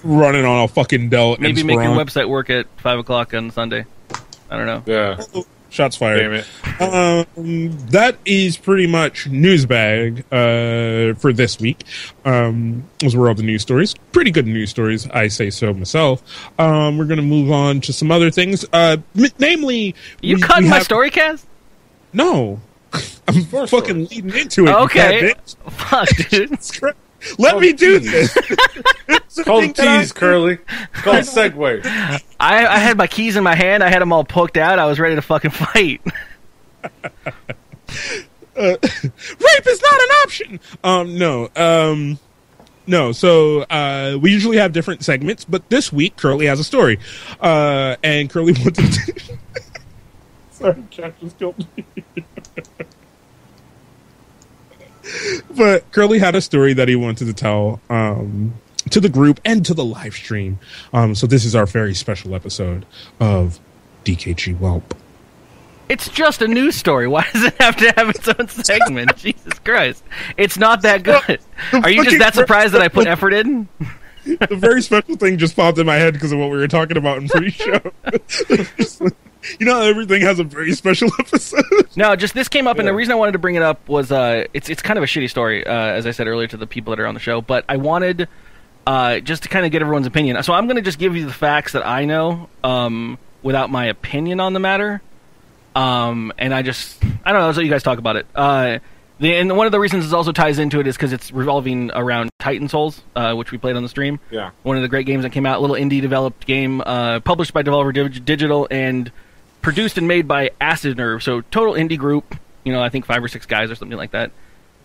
Running on a fucking Dell. Maybe make your website work at 5:00 on Sunday. I don't know. Yeah. Shots fired. Damn it. That is pretty much Newsbag for this week. Those were all the news stories. Pretty good news stories, I say so myself. We're going to move on to some other things. Namely... You cut my story, Kaz? No. I'm fucking leading into it. Okay. Fuck, dude. Let me do this. It's called tease, Curly. It's called segue. I had my keys in my hand. I had them all poked out. I was ready to fucking fight. Rape is not an option. No. So we usually have different segments, but this week Curly has a story, and Curly wanted to. Sorry, Jack just killed me. But Curly had a story that he wanted to tell to the group and to the live stream. So this is our very special episode of dkgWELP. It's just a news story. Why does it have to have its own segment? Jesus Christ. It's not that good. Are you just that surprised that I put effort in? The very special thing just popped in my head because of what we were talking about in pre-show. You know, everything has a very special episode. No, just this came up, and the reason I wanted to bring it up was it's kind of a shitty story, as I said earlier to the people that are on the show, but I wanted just to kind of get everyone's opinion. So I'm going to just give you the facts that I know without my opinion on the matter. And I don't know, let's let you guys talk about it. And one of the reasons this also ties into it is because it's revolving around Titan Souls, which we played on the stream. Yeah. One of the great games that came out, a little indie-developed game, published by Devolver Digital and produced and made by Acid Nerve. So total indie group, I think 5 or 6 guys or something like that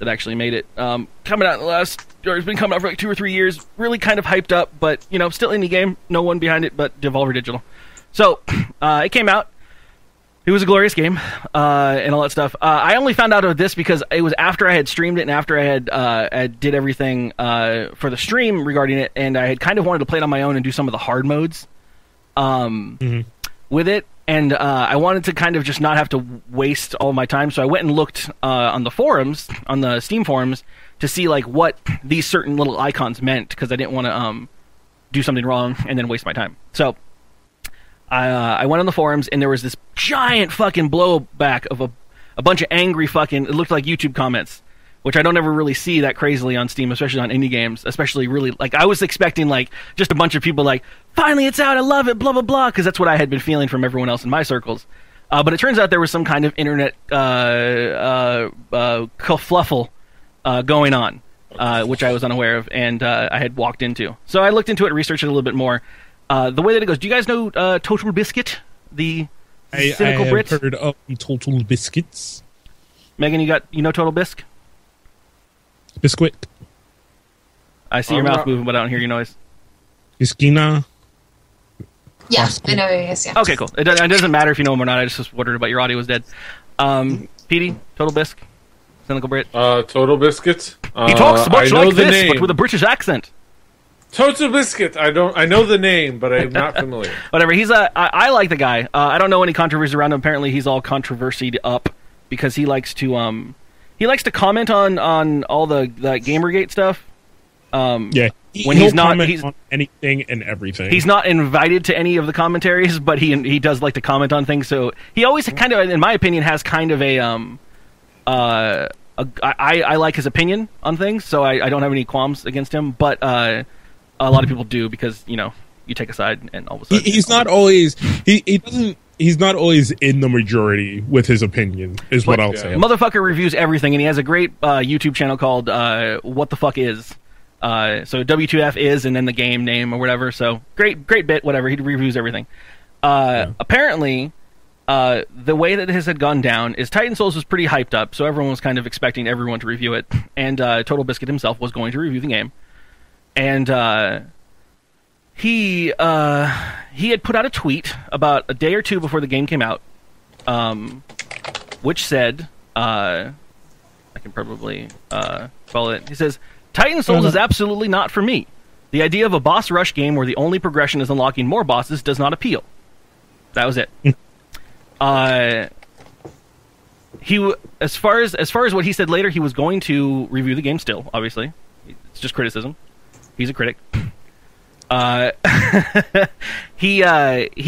actually made it. Coming out it's been coming out for like 2 or 3 years. Really kind of hyped up, but still indie game. No one behind it but Devolver Digital. So it came out. It was a glorious game, and all that stuff. I only found out of this because it was after I had streamed it and after I had did everything for the stream regarding it, and I had kind of wanted to play it on my own and do some of the hard modes with it, and I wanted to kind of just not have to waste all my time, so I went and looked on the forums, on the Steam forums, to see like what these certain little icons meant, because I didn't want to do something wrong and then waste my time. So I went on the forums, and there was this giant fucking blowback of a bunch of angry fucking, it looked like YouTube comments, which I don't ever really see that crazily on Steam, especially on indie games, especially really, like, I was expecting, like, just a bunch of people like, finally it's out, I love it, blah, blah, blah, because that's what I had been feeling from everyone else in my circles. But it turns out there was some kind of internet kerfluffle going on, which I was unaware of, and I had walked into. So I looked into it, researched it a little bit more. The way that it goes, do you guys know Total Biscuit, the cynical Brit? I have heard of Total Biscuits. Megan, you know Total Bisc? Biscuit. I see your mouth moving, but I don't hear your noise. Iskina. Yeah, I know it is, yeah. Okay, cool. It doesn't matter if you know him or not. I just wondered about your audio was dead. Petey, Total Bisc, cynical Brit. Total Biscuits. He talks much like this, but with a British accent. Total Biscuit. I know the name, but I'm not familiar. Whatever. I like the guy. I don't know any controversy around him. Apparently, he's all controversied up because he likes to comment on all the Gamergate stuff. Yeah. When he's not on anything and everything. He's not invited to any of the commentaries, but he does like to comment on things. So he always kind of, in my opinion, has kind of I like his opinion on things, so I don't have any qualms against him. But a lot of people do because you take a side and all of a sudden he's not always he's not always in the majority with his opinion is what I'll say. Motherfucker reviews everything, and he has a great YouTube channel called What the Fuck Is. So W2F is and then the game name or whatever. So great bit, whatever. He reviews everything. Apparently, the way that this had gone down is Titan Souls was pretty hyped up, so everyone was kind of expecting everyone to review it, and Total Biscuit himself was going to review the game. And he had put out a tweet about a day or two before the game came out, which said, I can probably follow it. He says, Titan Souls is absolutely not for me. The idea of a boss rush game where the only progression is unlocking more bosses does not appeal. That was it. As far as what he said later, he was going to review the game still, obviously. It's just criticism. He's a critic. He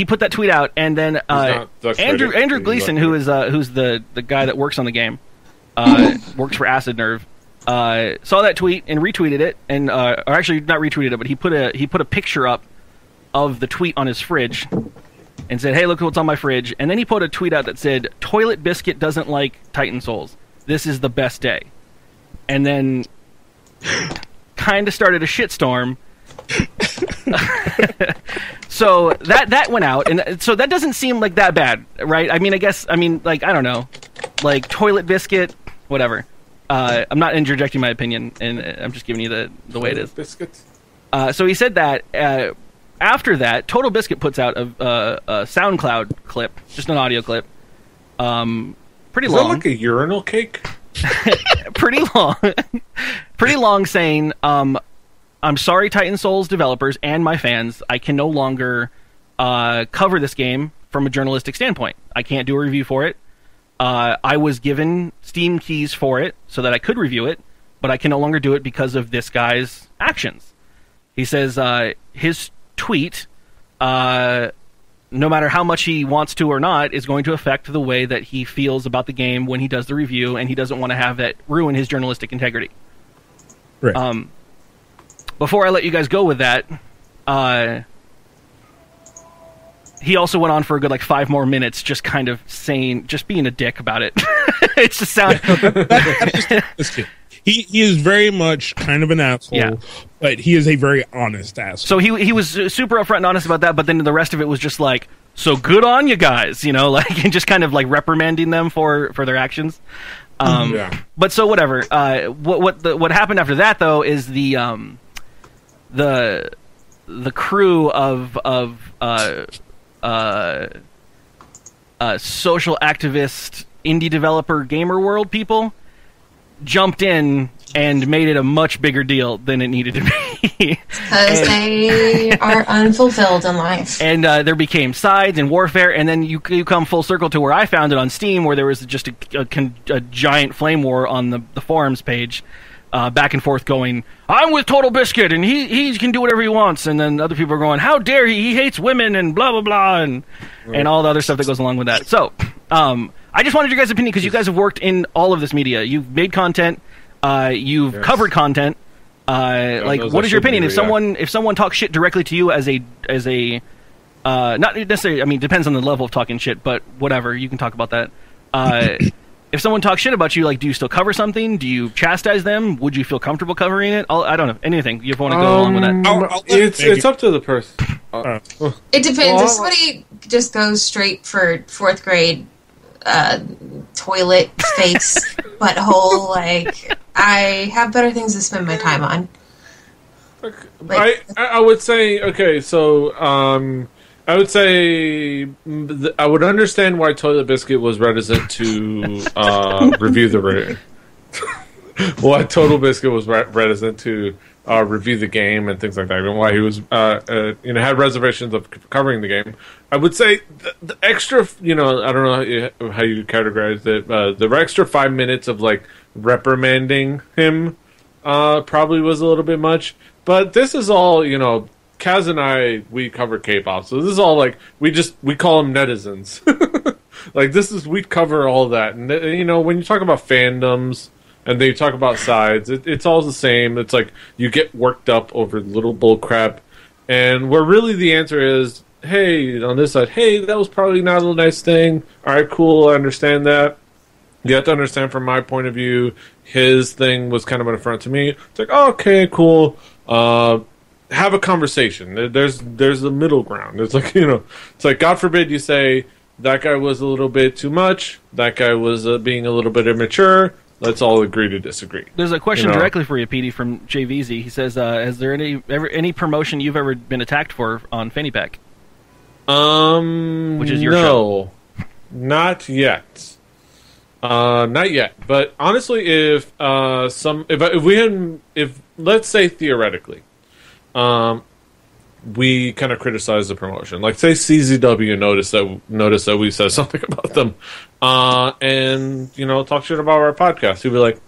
put that tweet out, and then Andrew Gleason, who's the guy that works on the game, works for Acid Nerve, saw that tweet and retweeted it, and or actually not retweeted it, but he put a picture up of the tweet on his fridge and said, "Hey, look what's on my fridge." And then he put a tweet out that said, "Toilet Biscuit doesn't like Titan Souls. This is the best day." And then kind of started a shitstorm. So that went out, and so that doesn't seem like that bad, right? I mean, I don't know, like Toilet Biscuit, whatever. I'm not interjecting my opinion, and I'm just giving you the way it is. Biscuits. So he said that. After that, Total Biscuit puts out a SoundCloud clip, just an audio clip. Pretty long. Is that like a urinal cake? Pretty long, saying, "I'm sorry, Titan Souls developers and my fans. I can no longer cover this game from a journalistic standpoint. I can't do a review for it. I was given Steam keys for it so that I could review it, but I can no longer do it because of this guy's actions." He says his tweet, no matter how much he wants to or not, is going to affect the way that he feels about the game when he does the review, and he doesn't want to have that ruin his journalistic integrity. Right. Before I let you guys go with that, he also went on for a good 5 more minutes, just kind of just being a dick about it. It's just sound. He is very much kind of an asshole, yeah. But he is a very honest asshole. So he was super upfront and honest about that, but then the rest of it was just like, so good on you guys, and just kind of reprimanding them for their actions. But so whatever. What happened after that though is the crew of social activist indie developer gamer world people jumped in and made it a much bigger deal than it needed to be. Because they are unfulfilled in life. And there became sides and warfare, and then you come full circle to where I found it on Steam, where there was just a giant flame war on the forums page, back and forth going, "I'm with Total Biscuit, and he can do whatever he wants," and then other people are going, "How dare he hates women," and blah, blah, blah, and all the other stuff that goes along with that. So, I just wanted your guys' opinion, because you guys have worked in all of this media. You've made content, you've covered content. What is your opinion? If someone talks shit directly to you as a not necessarily, I mean, depends on the level of talking shit, but whatever, you can talk about that. If someone talks shit about you, do you still cover something? Do you chastise them? Would you feel comfortable covering it? I don't know. Anything you want to go along with that? It's up to the person. It depends. If somebody just goes straight for 4th grade toilet face butthole, I have better things to spend my time on. I would say, okay, so I would say I would understand why Toilet Biscuit was reticent to review the why Total Biscuit was reticent to review the game and things like that, and why he was had reservations of covering the game. I would say the extra, I don't know how you categorize it, the extra 5 minutes of reprimanding him probably was a little bit much. But this is all, Kaz and I, we cover K-pop, so this is all we call them netizens. We cover all that, and when you talk about fandoms and they talk about sides, it's all the same. It's you get worked up over little bull crap, and where really the answer is, hey, on this side, hey, that was probably not a nice thing. All right, cool, I understand that. You have to understand from my point of view, his thing was kind of an affront to me. It's okay, cool. Have a conversation. There's a middle ground. It's it's God forbid you say that guy was a little bit too much. That guy was being a little bit immature. Let's all agree to disagree. There's a question directly for you, Petey, from JVZ. He says, "Is there any promotion you've ever been attacked for on Fanny Pack?" Which is your show? Not yet. Not yet. But honestly, if let's say theoretically, we kind of criticize the promotion. Say CZW noticed that we said something about them, and talk shit about our podcast. He'd be like,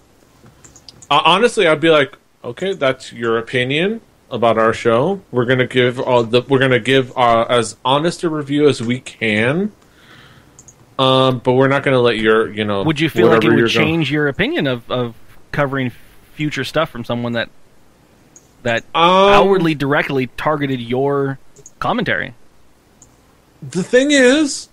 honestly, I'd be like, okay, that's your opinion. about our show. We're gonna give as honest a review as we can. But we're not gonna let your Would you feel like it would change your opinion of covering future stuff from someone that outwardly directly targeted your commentary? The thing is,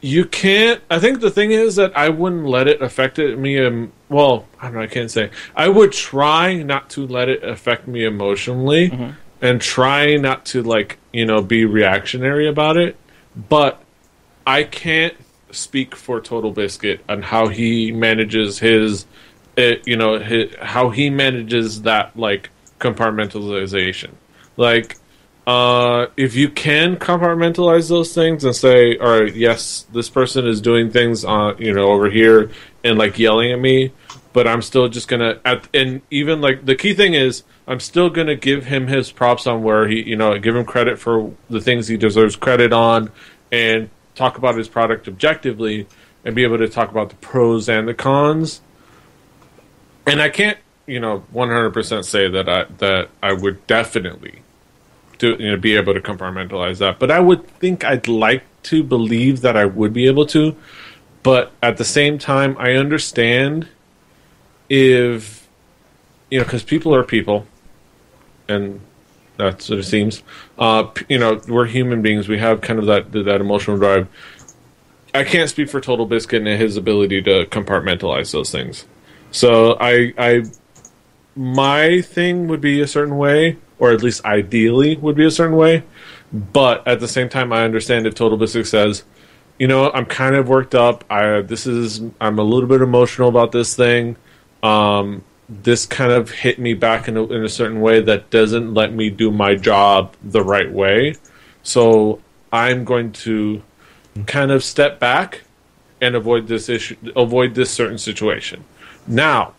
you can't. I think the thing is that I wouldn't let it affect me. Well, I don't know. I can't say. I would try not to let it affect me emotionally, and try not to be reactionary about it. But I can't speak for Total Biscuit on how he manages how he manages that compartmentalization. If you can compartmentalize those things and say, all right, yes, this person is doing things over here and yelling at me, but I'm still just gonna and even the key thing is I'm still gonna give him his props on where he give him credit for the things he deserves credit on, and talk about his product objectively and be able to talk about the pros and the cons. And I can't 100% say that I would definitely be able to compartmentalize that, but I would think I'd like to believe that I would be able to. But at the same time, I understand if because people are people, and that's what it seems. We're human beings. We have kind of that emotional drive. I can't speak for Total Biscuit and his ability to compartmentalize those things. So my thing would be a certain way, or at least ideally would be a certain way. But at the same time, I understand if Total Biscuit says, I'm kind of worked up. I'm a little bit emotional about this thing. This kind of hit me back in a certain way that doesn't let me do my job the right way. So I'm going to kind of step back and avoid this certain situation. Now,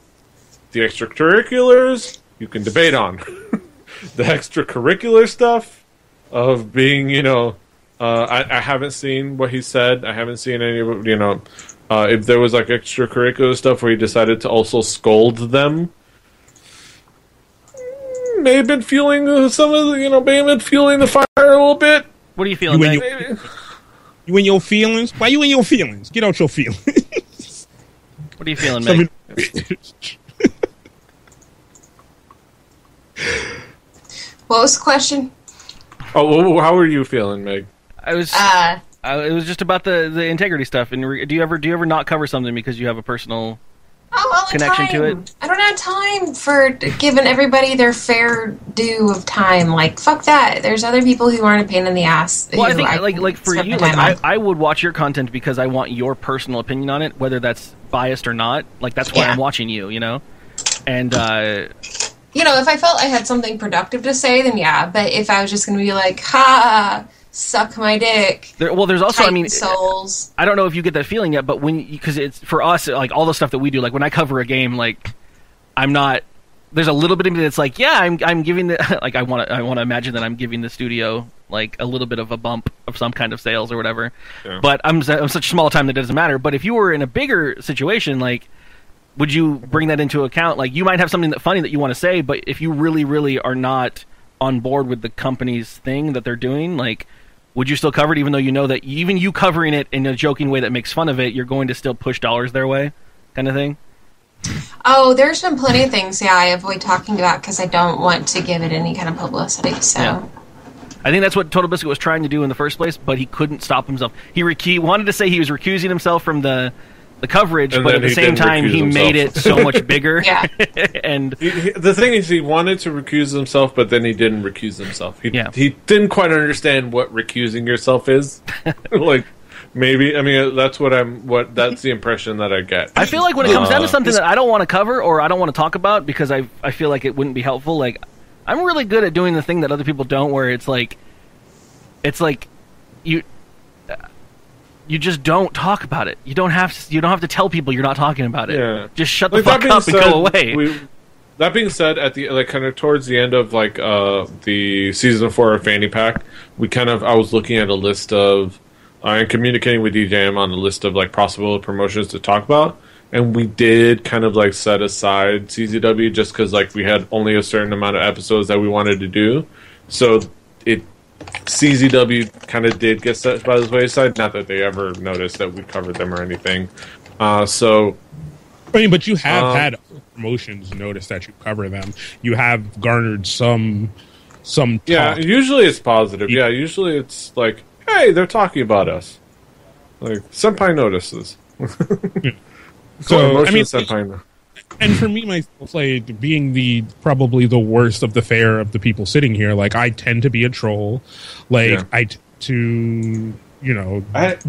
the extracurriculars you can debate on. The extracurricular stuff of being, I haven't seen what he said. I haven't seen any of if there was extracurricular stuff where he decided to also scold them. May have been feeling some of the, may have been feeling the fire a little bit. What are you feeling, You in your feelings? Why you in your feelings? Get out your feelings. What are you feeling, Meg? What was the question? Oh, how are you feeling, Meg? It was just about the integrity stuff. And do you ever not cover something because you have a personal connection to it? I don't have time for giving everybody their fair due of time. Fuck that. There's other people who aren't a pain in the ass. Well, I think for you, I would watch your content because I want your personal opinion on it, whether that's biased or not. That's why I'm watching you. And if I felt I had something productive to say, then yeah. But if I was just going to be ha, suck my dick. There's also, souls. I don't know if you get that feeling yet, but because it's for us, all the stuff that we do, when I cover a game, I'm not. There's a little bit of me that's I'm giving the I want to imagine that I'm giving the studio a little bit of a bump of some kind of sales or whatever. Yeah. But I'm such small time that it doesn't matter. But if you were in a bigger situation, would you bring that into account? You might have something funny that you want to say, but if you really, really are not on board with the company's thing that they're doing, would you still cover it, even though you know that even you covering it in a joking way that makes fun of it, you're going to still push dollars their way, kind of thing? Oh, there's been plenty of things, I avoid talking about because I don't want to give it any kind of publicity, so... Yeah. I think that's what Total Biscuit was trying to do in the first place, but he couldn't stop himself. He wanted to say he was recusing himself from the coverage, but at the same time, he made it so much bigger. Yeah. And the thing is, he wanted to recuse himself, but then he didn't recuse himself. He didn't quite understand what recusing yourself is. Maybe, that's that's the impression that I get. I feel when it comes down to something that I don't want to cover or I don't want to talk about because I feel like it wouldn't be helpful, I'm really good at doing the thing that other people don't, where it's you just don't talk about it. You don't have to tell people you're not talking about it. Yeah. Just shut the fuck up and go away. That being said, at the kind of towards the end of the season 4 of Fanny Pack, I was looking at a list of and communicating with DJM on a list of possible promotions to talk about, and we did kind of like set aside CZW just because like we had only a certain amount of episodes that we wanted to do, so CZW kind of did get set by the wayside. Not that they ever noticed that we covered them or anything. So, I mean, but you have had promotions notice that you cover them. You have garnered some. Yeah, usually it's positive. Yeah, usually it's like, hey, they're talking about us. Like Senpai notices. So I mean, Senpai. And for me myself, like being probably the worst of the fair of the people sitting here, like I tend to be a troll. Like I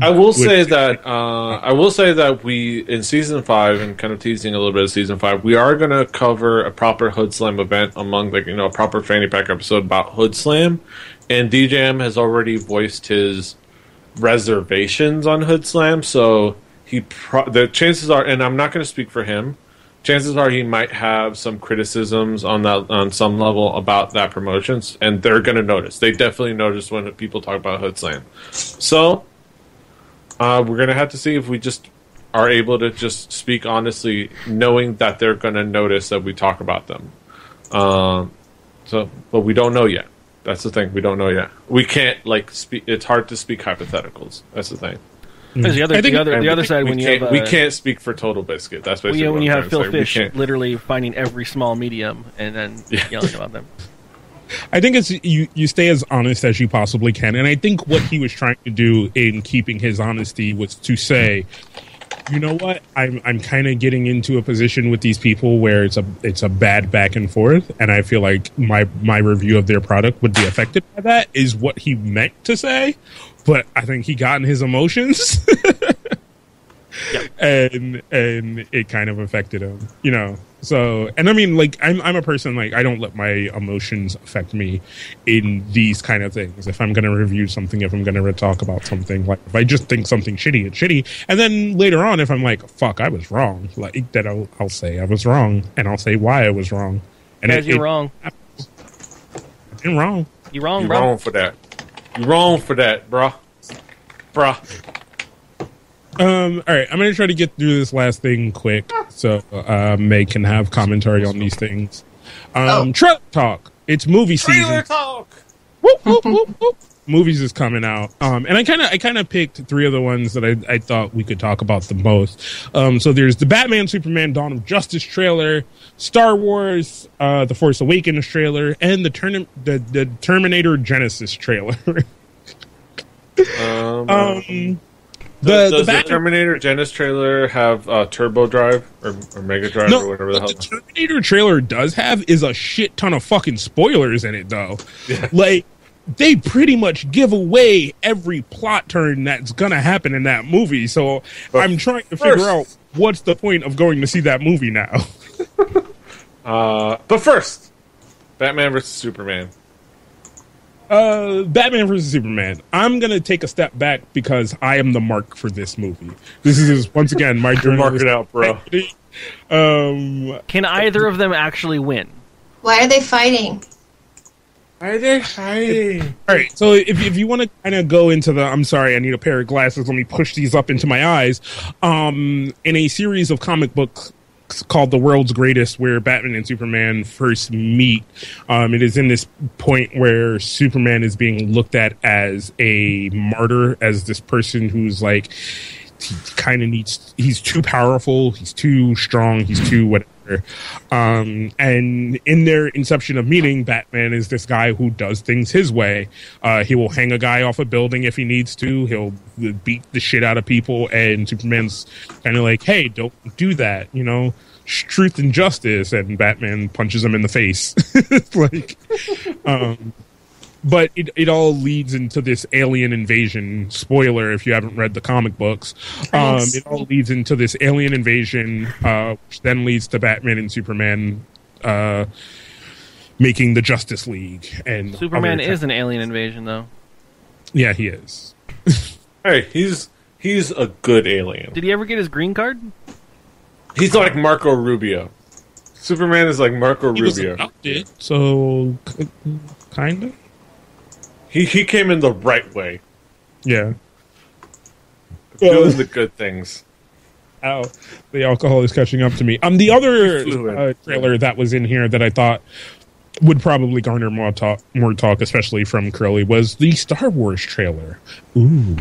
will say that we in season 5, and kind of teasing a little bit of season 5, we are going to cover a proper Hood Slam event among a proper fanny pack episode about Hood Slam, and DJM has already voiced his reservations on Hood Slam, so the chances are, and I'm not going to speak for him, chances are he might have some criticisms on some level about that promotions, and they're going to notice. They definitely notice when people talk about Hood Slam. So we're going to have to see if we just are able to just speak honestly, knowing that they're going to notice that we talk about them. But we don't know yet. That's the thing. We don't know yet. We can't speak. It's hard to speak hypotheticals. That's the thing. There's the other side when you have we can't speak for Total Biscuit. That's basically when you have Phil Fish literally finding every small medium and then yelling about them. I think it's you stay as honest as you possibly can, and I think what he was trying to do in keeping his honesty was to say, you know what, I'm kind of getting into a position with these people where it's a bad back and forth, and I feel like my review of their product would be affected by that, is what he meant to say. But I think he got in his emotions, and it kind of affected him, So, and I mean, I'm a person, I don't let my emotions affect me in these kind of things. If I'm going to review something, if I'm going to talk about something, if I just think something shitty, it's shitty. And then later on, if I'm like, fuck, I was wrong, then I'll say I was wrong, and I'll say why I was wrong. And you're wrong. I'm wrong. You're wrong, You're bro. wrong for that. You're wrong for that, bruh. All right, I'm going to try to get through this last thing quick so May can have commentary on these things. Trailer talk. It's movie season. Trailer talk. Whoop, whoop, whoop, whoop. Movies is coming out. And I kind of picked 3 of the ones that I thought we could talk about the most. So there's the Batman Superman Dawn of Justice trailer, Star Wars The Force Awakens trailer, and the Terminator Genesis trailer. Does the Terminator Genesis trailer have Turbo Drive or Mega Drive or whatever the hell? The Terminator trailer does have is a shit ton of fucking spoilers in it, though. Yeah. They pretty much give away every plot turn that's gonna happen in that movie. So I'm trying to figure out what's the point of going to see that movie now. But first, Batman vs Superman. Batman vs Superman. I'm gonna take a step back because I am the mark for this movie. This is once again my mark it out, bro. Can either of them actually win? Why are they fighting? All right, so if you want to kind of go into I'm sorry, I need a pair of glasses. Let me push these up into my eyes. In a series of comic books called The World's Greatest, where Batman and Superman first meet, it is in this point where Superman is being looked at as a martyr, as this person who's he's too powerful, he's too strong, he's too whatever. And in their inception of meeting, Batman is this guy who does things his way. He will hang a guy off a building if he needs to. He'll beat the shit out of people, and Superman's kind of like, hey, don't do that, truth and justice, and Batman punches him in the face. But it all leads into this alien invasion. Spoiler if you haven't read the comic books. It all leads into this alien invasion, which then leads to Batman and Superman making the Justice League. And Superman is an alien invasion, though. Yeah, he is. Hey, he's a good alien. Did he ever get his green card? He's like Marco Rubio. Superman is like Marco Rubio. Was adopted, so kind of. He came in the right way. Yeah. Doing the good things. Ow, the alcohol is catching up to me. The other trailer that was in here that I thought would probably garner more talk, especially from Curley, was the Star Wars trailer. Ooh.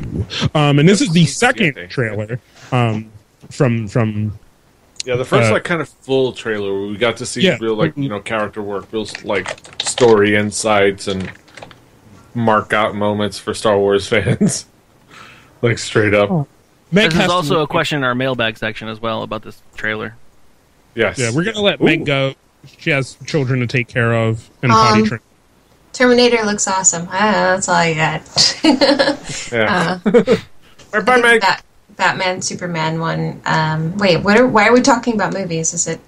And this is the second trailer from the first kind of full trailer where we got to see real character work, real story insights and mark out moments for Star Wars fans. Straight up. Oh. This is also a question in our mailbag section as well about this trailer. Yes. Yeah, we're going to let Meg go. She has children to take care of and potty train. Terminator looks awesome. That's all I got. Yeah. Bye, Meg. Batman, Superman one. Wait, why are we talking about movies? Is it?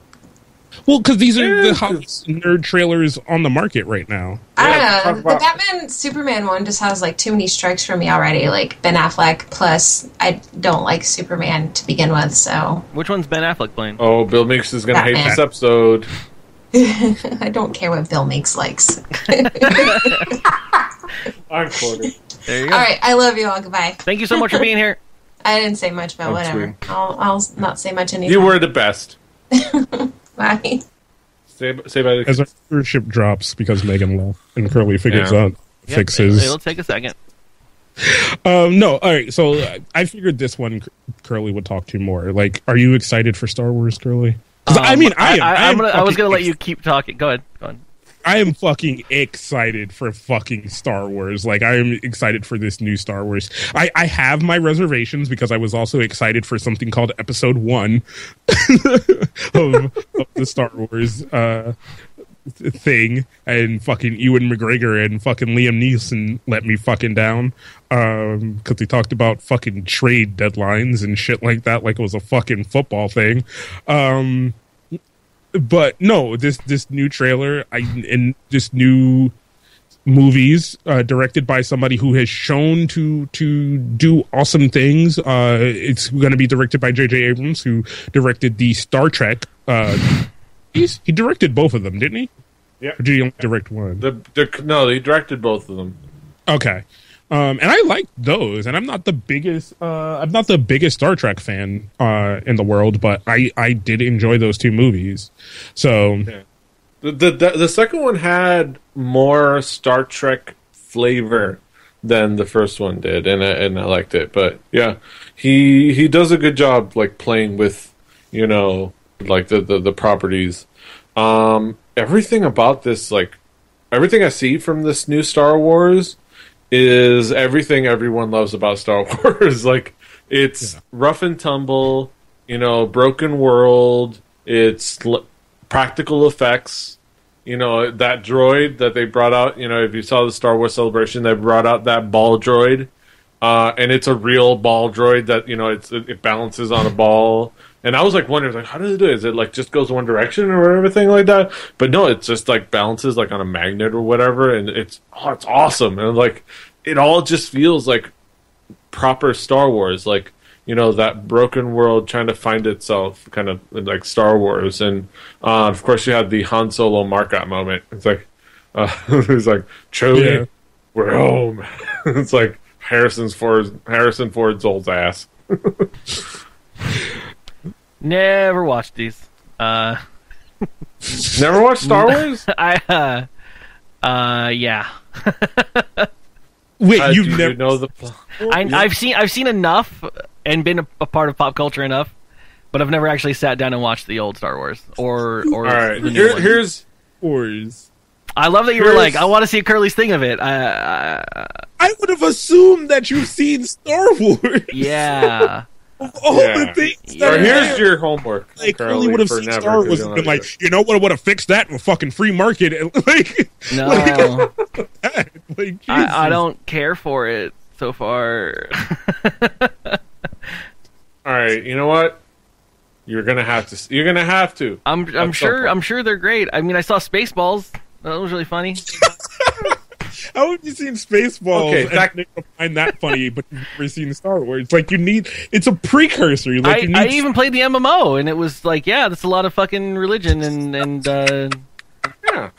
Well, because these are the hottest nerd trailers on the market right now. I don't know. The Batman, Superman one just has too many strikes for me already. Like Ben Affleck. Plus, I don't like Superman to begin with. So. Which one's Ben Affleck playing? Oh, Bill Meeks is going to hate this episode. I don't care what Bill Meeks likes. I'm quoting. There you go. All right, I love you all. Goodbye. Thank you so much for being here. I didn't say much, but whatever. I'll not say much anything. You were the best. Bye. Say bye. As our viewership drops because Megan left and Curley figures out fixes. It'll take a second. No, all right. So I figured this one Curley would talk to more. Are you excited for Star Wars, Curley? I was gonna let you keep talking. Go ahead. I am fucking excited for fucking Star Wars. I am excited for this new Star Wars. I have my reservations because I was also excited for something called Episode 1 of the Star Wars thing, and fucking Ewan McGregor and fucking Liam Neeson let me fucking down because they talked about fucking trade deadlines and shit like that, like it was a fucking football thing. But no, this new trailer and this new movies directed by somebody who has shown to do awesome things. It's going to be directed by J.J. Abrams, who directed the Star Trek. He directed both of them, didn't he? Yeah. Or did he only direct one? No, he directed both of them. Okay. And I like those, and I'm not the biggest Star Trek fan in the world, but I did enjoy those two movies. So yeah. The second one had more Star Trek flavor than the first one did, and I liked it. But yeah, he does a good job playing with the properties. Everything about this, everything I see from this new Star Wars is everything everyone loves about Star Wars. It's rough and tumble, broken world. It's practical effects. That droid that they brought out, if you saw the Star Wars Celebration, they brought out that ball droid. And it's a real ball droid that, it balances on a ball. And I was wondering, how does it do it? Is it just goes one direction or everything like that? But no, it just balances on a magnet or whatever, and it's awesome. And it all just feels like proper Star Wars, that broken world trying to find itself, kind of like Star Wars. And of course, you had the Han Solo mark-out moment. It's it's Chewie, we're home. It's Harrison Ford's old ass. Never watched these. Never watched Star Wars? Yeah. Wait, you've never know the plot? I've seen enough and been a part of pop culture enough, but I've never actually sat down and watched the old Star Wars or all right. The new Here's Wars. I love that you were I want to see Curly's thing of it. I would have assumed that you've seen Star Wars. Yeah. The things here's your homework. Curly would have seen Star Wars and been you know what? I would have fixed that in a fucking free market. No. I don't care for it so far. All right, you know what? You're gonna have to. I'm sure they're great. I mean, I saw Spaceballs. That was really funny. How have you seen Spaceballs? Okay, and find that funny, but you've never seen Star Wars. It's a precursor. I even played the MMO, and it was that's a lot of fucking religion and yeah.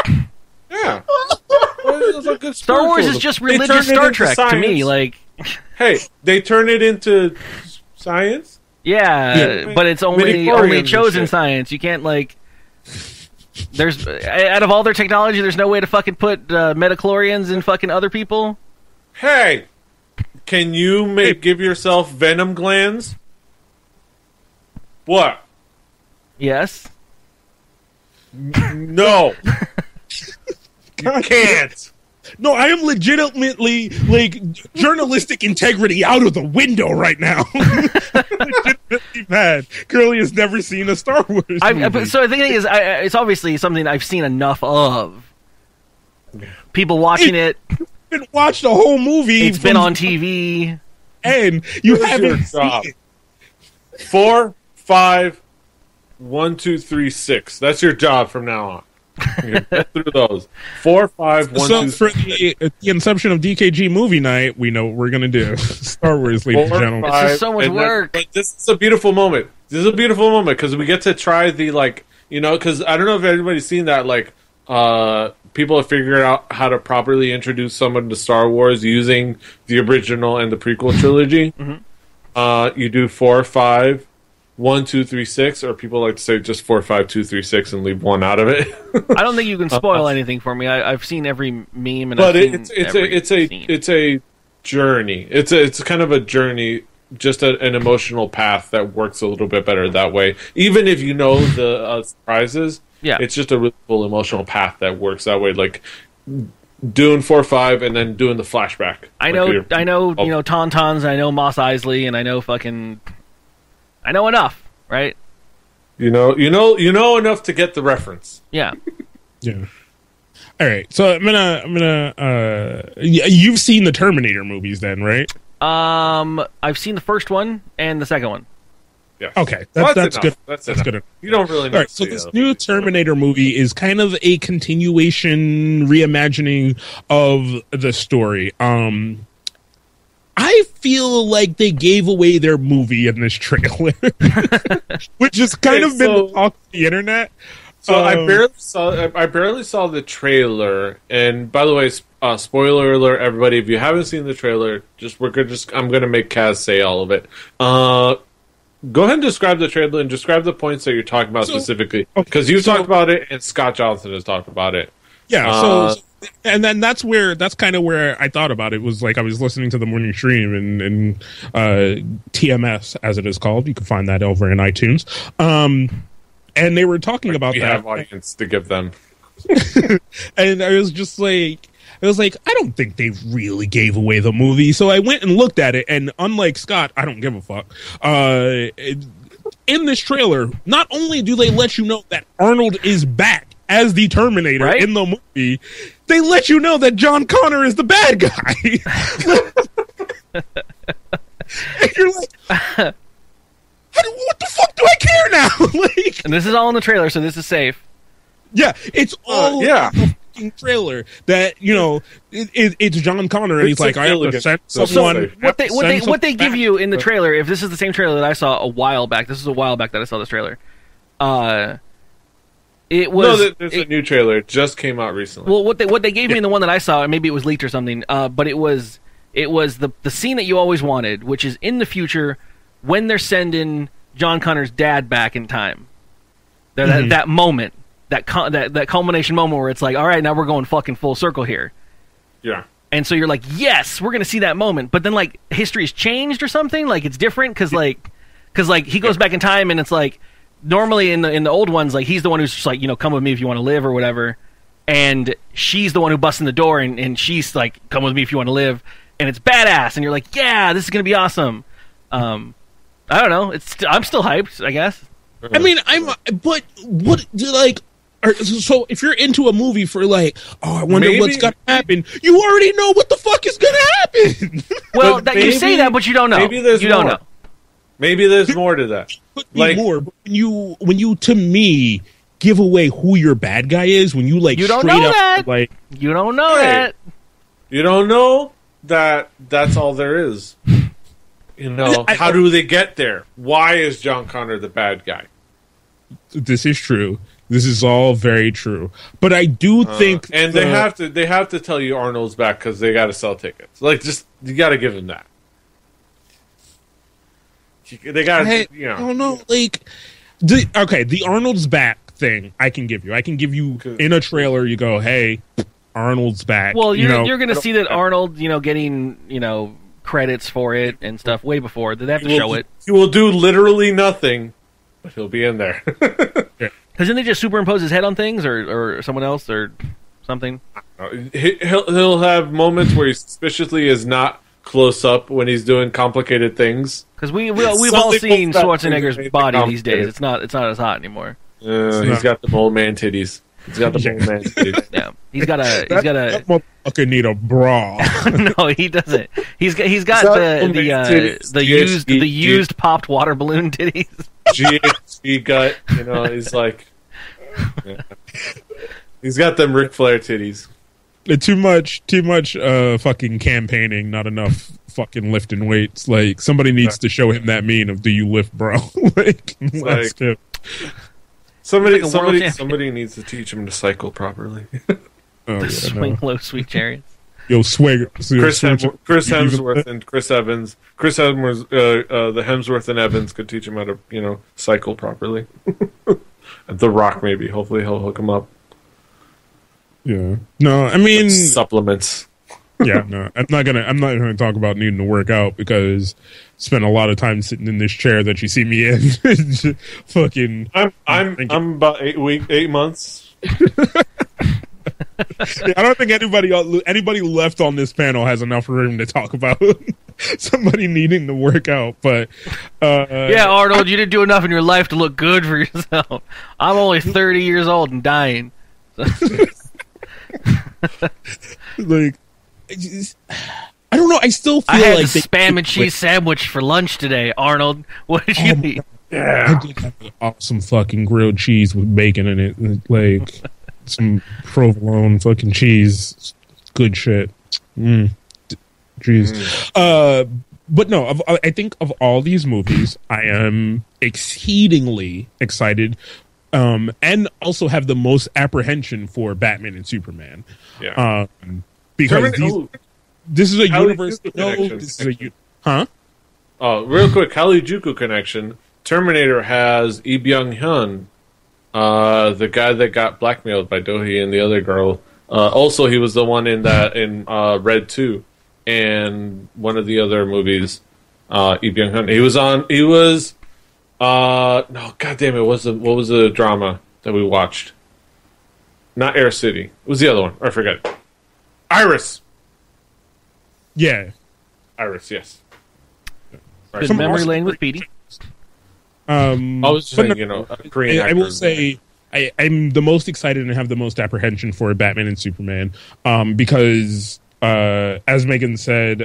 Star Wars is just religious Star Trek to me. Hey, they turn it into science. Yeah, but it's only chosen science. You can't like. There's out of all their technology, there's no way to fucking put metachlorians in fucking other people. Hey, can you give yourself venom glands? What? Yes. No. You can't. No, I am legitimately like journalistic integrity out of the window right now. Legitimately bad. Curley has never seen a Star Wars movie. So the thing is, it's obviously something I've seen enough of. People watching it. You've been watched the whole movie. It's been on TV, and you haven't seen it. 4, 5, 1, 2, 3, 6. That's your job from now on. Get through those 4, 5, 1, so 2, for the inception of DKG movie night, we know what we're gonna do. Star Wars, ladies and gentlemen. It's just so much work. This is a beautiful moment. This is a beautiful moment because we get to try the because I don't know if anybody's seen that. People have figured out how to properly introduce someone to Star Wars using the original and the prequel trilogy. Mm-hmm. You do 4, 5. 1, 2, 3, 6, or people like to say just 4, 5, 2, 3, 6 and leave one out of it. I don't think you can spoil anything for me. I've seen every meme, and it's a journey. It's kind of a journey, just an emotional path that works a little bit better that way. Even if you know the surprises, it's just a really cool emotional path that works that way. Like doing 4, 5, and then doing the flashback. I know, Tauntauns, I know Mos Eisley, and I know I know enough, right? You know enough to get the reference. Yeah. Yeah. All right. So I'm gonna you've seen the Terminator movies then, right? I've seen the first one and the second one. Yeah. Okay. That's good. That's good enough. You don't really know. All right, so this new Terminator movie is kind of a continuation reimagining of the story. I feel like they gave away their movie in this trailer, which has kind of been the talk of the internet. So I barely saw the trailer. And by the way, spoiler alert, everybody! If you haven't seen the trailer, I'm gonna make Kaz say all of it. Go ahead and describe the trailer and describe the points that you're talking about specifically, because you've talked about it and Scott Johnson has talked about it. Yeah. And then that's kind of where I thought about it. Was like I was listening to the morning stream and TMS as it is called. You can find that over in iTunes. And they were talking about that. We have audience to give them. And I was just like, I don't think they really gave away the movie. So I went and looked at it, and unlike Scott, I don't give a fuck. In this trailer, not only do they let you know that Arnold is back as the Terminator in the movie, they let you know that John Connor is the bad guy. And you're like, what the fuck do I care now? Like, and this is all in the trailer, so this is safe. Yeah, it's all in the fucking trailer that, it's John Connor, and he's like, I have to send someone. What they give you in the trailer, if this is the same trailer that I saw a while back, this is a while back that I saw this trailer. It was there's a new trailer. It just came out recently. Well, what they gave me in the one that I saw, and maybe it was leaked or something, but it was the scene that you always wanted, which is in the future when they're sending John Connor's dad back in time. That moment, that culmination moment where it's like, all right, now we're going fucking full circle here. Yeah. And so you're like, yes, we're gonna see that moment, but then like history's changed or something, like it's different because he goes back in time and it's like. Normally in the old ones, like he's the one who's just like, come with me if you want to live or whatever, and she's the one who busts in the door and she's like, come with me if you want to live, and it's badass, and you're like, yeah, this is gonna be awesome. I don't know, I'm still hyped, I guess. I mean, but what like? So if you're into a movie for like, I wonder what's gonna happen, you already know what the fuck is gonna happen. Well, you say that, but you don't know. Maybe there's more. Don't know. Maybe there's more to that. Could be more, but when you to me give away who your bad guy is, when you like you don't straight know up that. like you don't know that. You don't know that that's all there is. How do they get there? Why is John Connor the bad guy? This is true. This is all very true. But I do think and they have to tell you Arnold's back because they got to sell tickets. Like, just you got to give them that. They got, I don't know. Like, the Arnold's back thing. I can give you in a trailer. You go, hey, Arnold's back. Well, you're going to see that Arnold, getting credits for it and stuff way before they have to show it. He will do literally nothing, but he'll be in there. Because then they just superimpose his head on things, or someone else, or something. He'll have moments where he suspiciously is not close up when he's doing complicated things. Because we've all seen Schwarzenegger's body these days. It's not as hot anymore. He's got the old man titties. Yeah, he's got a. That motherfucker need a bra. No, he doesn't. He's got the used popped water balloon titties. GHG gut. He's like. Yeah. He's got them Ric Flair titties. Too much fucking campaigning, not enough fucking lifting weights. Like, somebody needs to show him that meme of, do you lift, bro? Somebody needs to teach him to cycle properly. Swing low, sweet chariots. Yo, swing. Chris Hemsworth and Chris Evans. Chris Hemsworth, the Hemsworth and Evans could teach him how to, cycle properly. The Rock, maybe. Hopefully he'll hook him up. Yeah. No, I mean supplements. Yeah, no. I'm not gonna talk about needing to work out because I spent a lot of time sitting in this chair that you see me in. Fucking I'm about 8 months. Yeah, I don't think anybody left on this panel has enough room to talk about somebody needing to work out. But yeah, Arnold, you didn't do enough in your life to look good for yourself. I'm only 30 years old and dying. Like, I don't know. I still feel I had like a spam and cheese sandwich for lunch today, Arnold. What did you eat? Yeah, I did have an awesome fucking grilled cheese with bacon in it, like some provolone fucking cheese. Good shit. Jeez. But no, I think of all these movies, I am exceedingly excited. And also have the most apprehension for Batman and Superman. Yeah. Because this is a universe. No, this is huh? Oh, real quick, Harajuku connection. Terminator has Lee Byung-hun, the guy that got blackmailed by Dohee and the other girl. Also, he was the one in Red 2 and one of the other movies. Lee Byung-hun. He was. No, goddamn it! What was the drama that we watched? Not Air City. It was the other one. I forget. Iris. Yeah. Iris. Yes. Right. Good memory lane with Petey. I was just saying, Korean. I will say I'm the most excited and have the most apprehension for Batman and Superman, because as Megan said,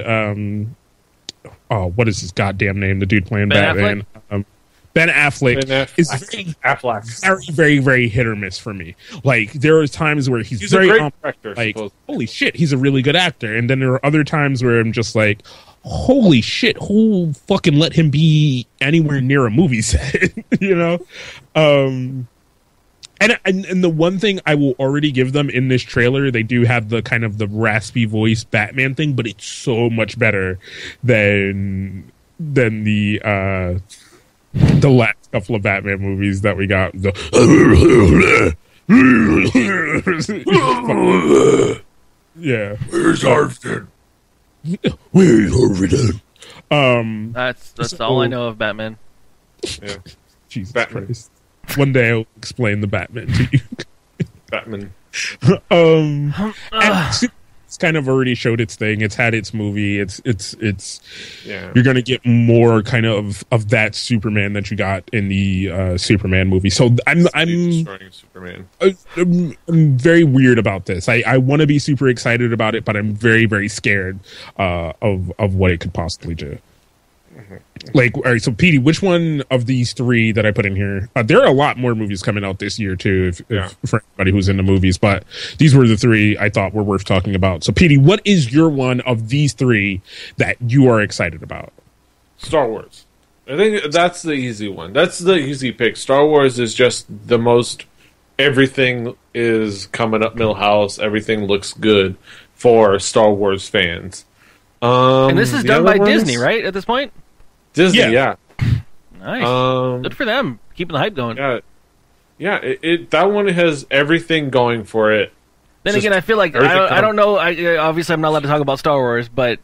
what is his goddamn name? The dude playing Batman. Ben Affleck is very, very, very hit or miss for me. Like, there are times where he's very a great actor, like, holy shit, he's a really good actor, and then there are other times where I'm just like, holy shit, who fucking let him be anywhere near a movie set? And the one thing I will already give them in this trailer, they do have the kind of the raspy voice Batman thing, but it's so much better than the last couple of Batman movies that we got. Yeah. Where's Harvey? Where's Harvey? That's all I know of Batman. Yeah. Jesus Christ. One day I'll explain the Batman to you. Batman. It's kind of already showed its thing. It's had its movie. It's yeah. You're gonna get more kind of that Superman that you got in the Superman movie. So I'm Superman. I'm very weird about this. I want to be super excited about it, but I'm very, very scared of what it could possibly do. Like, all right, so Petey, which one of these three that I put in here? There are a lot more movies coming out this year too, if for anybody who's into movies. But these were the three I thought were worth talking about. So, Petey, what is your one of these three that you are excited about? Star Wars. I think that's the easy one. That's the easy pick. Star Wars is just the most. Everything is coming up Millhouse. Everything looks good for Star Wars fans. And this is done by Disney, right? At this point. Disney, yeah. Nice. Good for them. Keeping the hype going. Yeah. That one has everything going for it. Then again, I feel like I don't know. Obviously, I'm not allowed to talk about Star Wars, but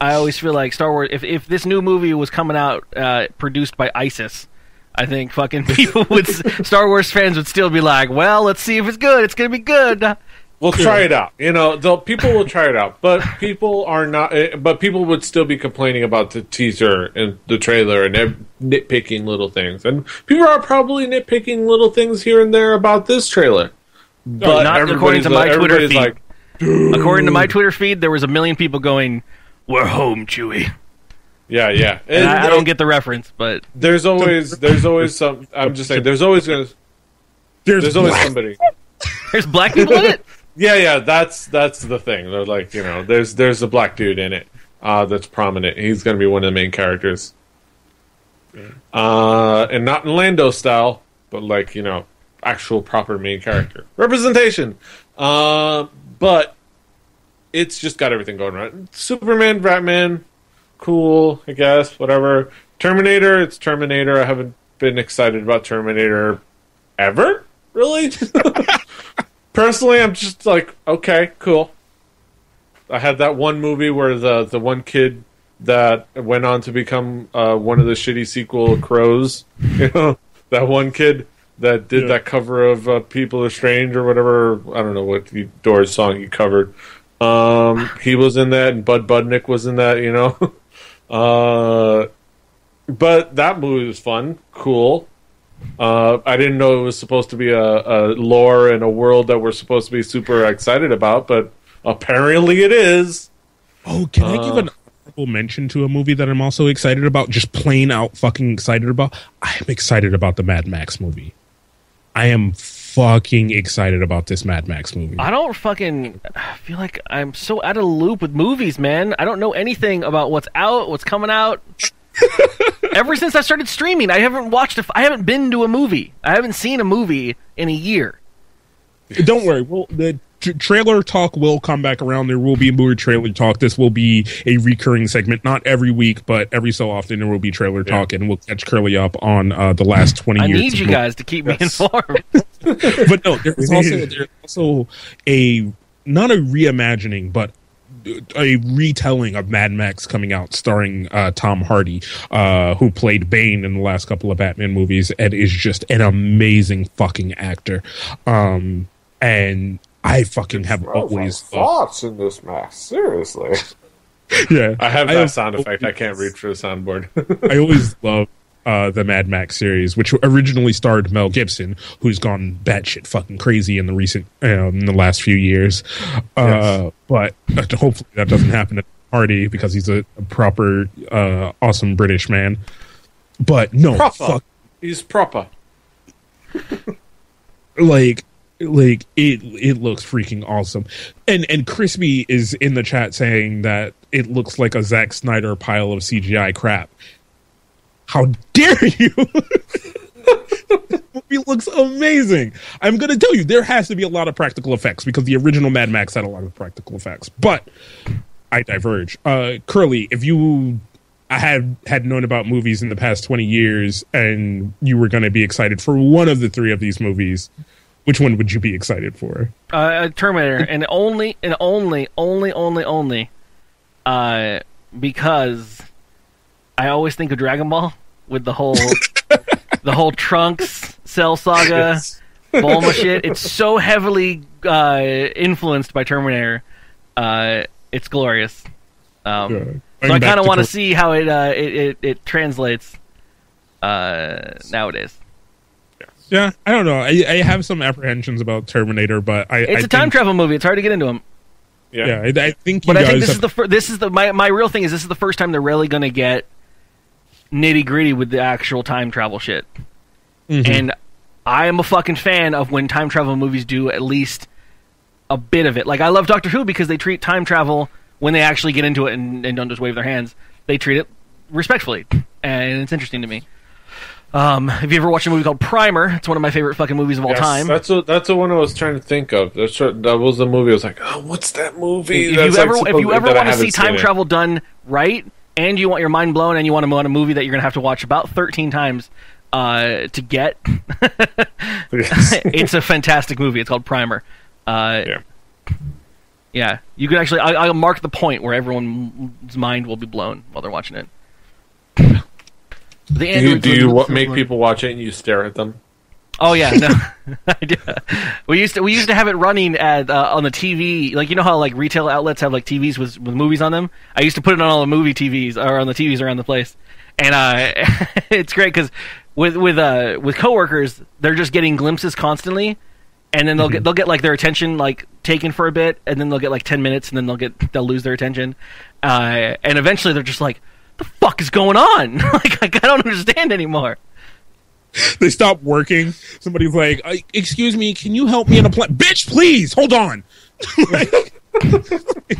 I always feel like Star Wars. If this new movie was coming out produced by ISIS, I think fucking people would Star Wars fans would still be like, well, let's see if it's good. It's gonna be good. We'll try it out. People will try it out, but people are not. But people would still be complaining about the teaser and the trailer and nitpicking little things. And people are probably nitpicking little things here and there about this trailer. But not according to my Twitter feed. According to my Twitter feed, there was 1 million people going, "We're home, Chewie." Yeah. And I don't get the reference, but there's always some. I'm just saying, there's always somebody. There's black people in it. Yeah, that's the thing. They're like, there's a black dude in it that's prominent. He's going to be one of the main characters, and not in Lando style, but like actual proper main character representation. But it's just got everything going right. Superman, Batman, cool, I guess. Whatever. Terminator, it's Terminator. I haven't been excited about Terminator ever, really. Personally, I'm just like, okay, cool. I had that one movie where the one kid that went on to become one of the shitty sequel Crows. That one kid that did that cover of People Are Strange or whatever. I don't know what Doors song he covered. He was in that, and Bud Budnick was in that, But that movie was fun, cool. I didn't know it was supposed to be a lore and a world that we're supposed to be super excited about, but apparently it is. Oh, can I give an honorable mention to a movie that I'm also excited about? Just plain out fucking excited about? I am excited about the Mad Max movie. I am fucking excited about this Mad Max movie. I don't fucking feel like I'm so out of the loop with movies, man. I don't know anything about what's out, what's coming out. Ever since I started streaming, I haven't been to a movie. I haven't seen a movie in a year. Don't worry. Well, the trailer talk will come back around. There will be more trailer talk. This will be a recurring segment, not every week, but every so often there will be trailer talk, and we'll catch Curley up on the last 20 years. I need you guys to keep me informed. But no, there's also a not a reimagining, but a retelling of Mad Max coming out, starring Tom Hardy, who played Bane in the last couple of Batman movies, and is just an amazing fucking actor. And I fucking have always thoughts in this Max. Seriously, yeah, I have that sound effect. I can't reach for the soundboard. I always love the Mad Max series, which originally starred Mel Gibson, who's gone batshit fucking crazy in the last few years. But hopefully that doesn't happen to Hardy, because he's a proper, awesome British man. But no, proper. He's proper. Like it looks freaking awesome. And Crispy is in the chat saying that it looks like a Zack Snyder pile of CGI crap. How dare you? The movie looks amazing. I'm going to tell you, there has to be a lot of practical effects, because the original Mad Max had a lot of practical effects. But I diverge. Curly, if you had known about movies in the past 20 years and you were going to be excited for one of the three of these movies, which one would you be excited for? Terminator, and only, because I always think of Dragon Ball with the whole Trunks Cell Saga, Bulma shit. It's so heavily influenced by Terminator. It's glorious. So I kind of want to see how it translates nowadays. Yeah, I don't know. I have some apprehensions about Terminator, but it's a time travel movie. It's hard to get into them. Yeah, I think. But I think this is my real thing is this is the first time they're really going to get nitty gritty with the actual time travel shit. Mm-hmm. And I am a fucking fan of when time travel movies do at least a bit of it. Like, I love Doctor Who because they treat time travel, when they actually get into it and don't just wave their hands, they treat it respectfully, and it's interesting to me. Have you ever watched a movie called Primer? It's one of my favorite fucking movies of all time. That's the one I was trying to think of. That was the movie. I was like, oh, what's that movie? If you ever want to see time travel done right, and you want your mind blown, and you want a movie that you're going to have to watch about 13 times to get, it's a fantastic movie. It's called Primer. Yeah, you can actually... I'll mark the point where everyone's mind will be blown while they're watching it. Do you make people watch it and you stare at them? Oh yeah, no, I do. We used to have it running at on the TV, like you know how like retail outlets have like TVs with movies on them. I used to put it on all the movie TVs or on the TVs around the place, and it's great because with coworkers, they're just getting glimpses constantly, and then they'll get like their attention like taken for a bit, and then they'll get like 10 minutes, and then they'll lose their attention, and eventually they're just like, "The fuck is going on?" Like I don't understand anymore. They stop working. Somebody's like, "Excuse me, can you help me in a plan?" Bitch, please, hold on.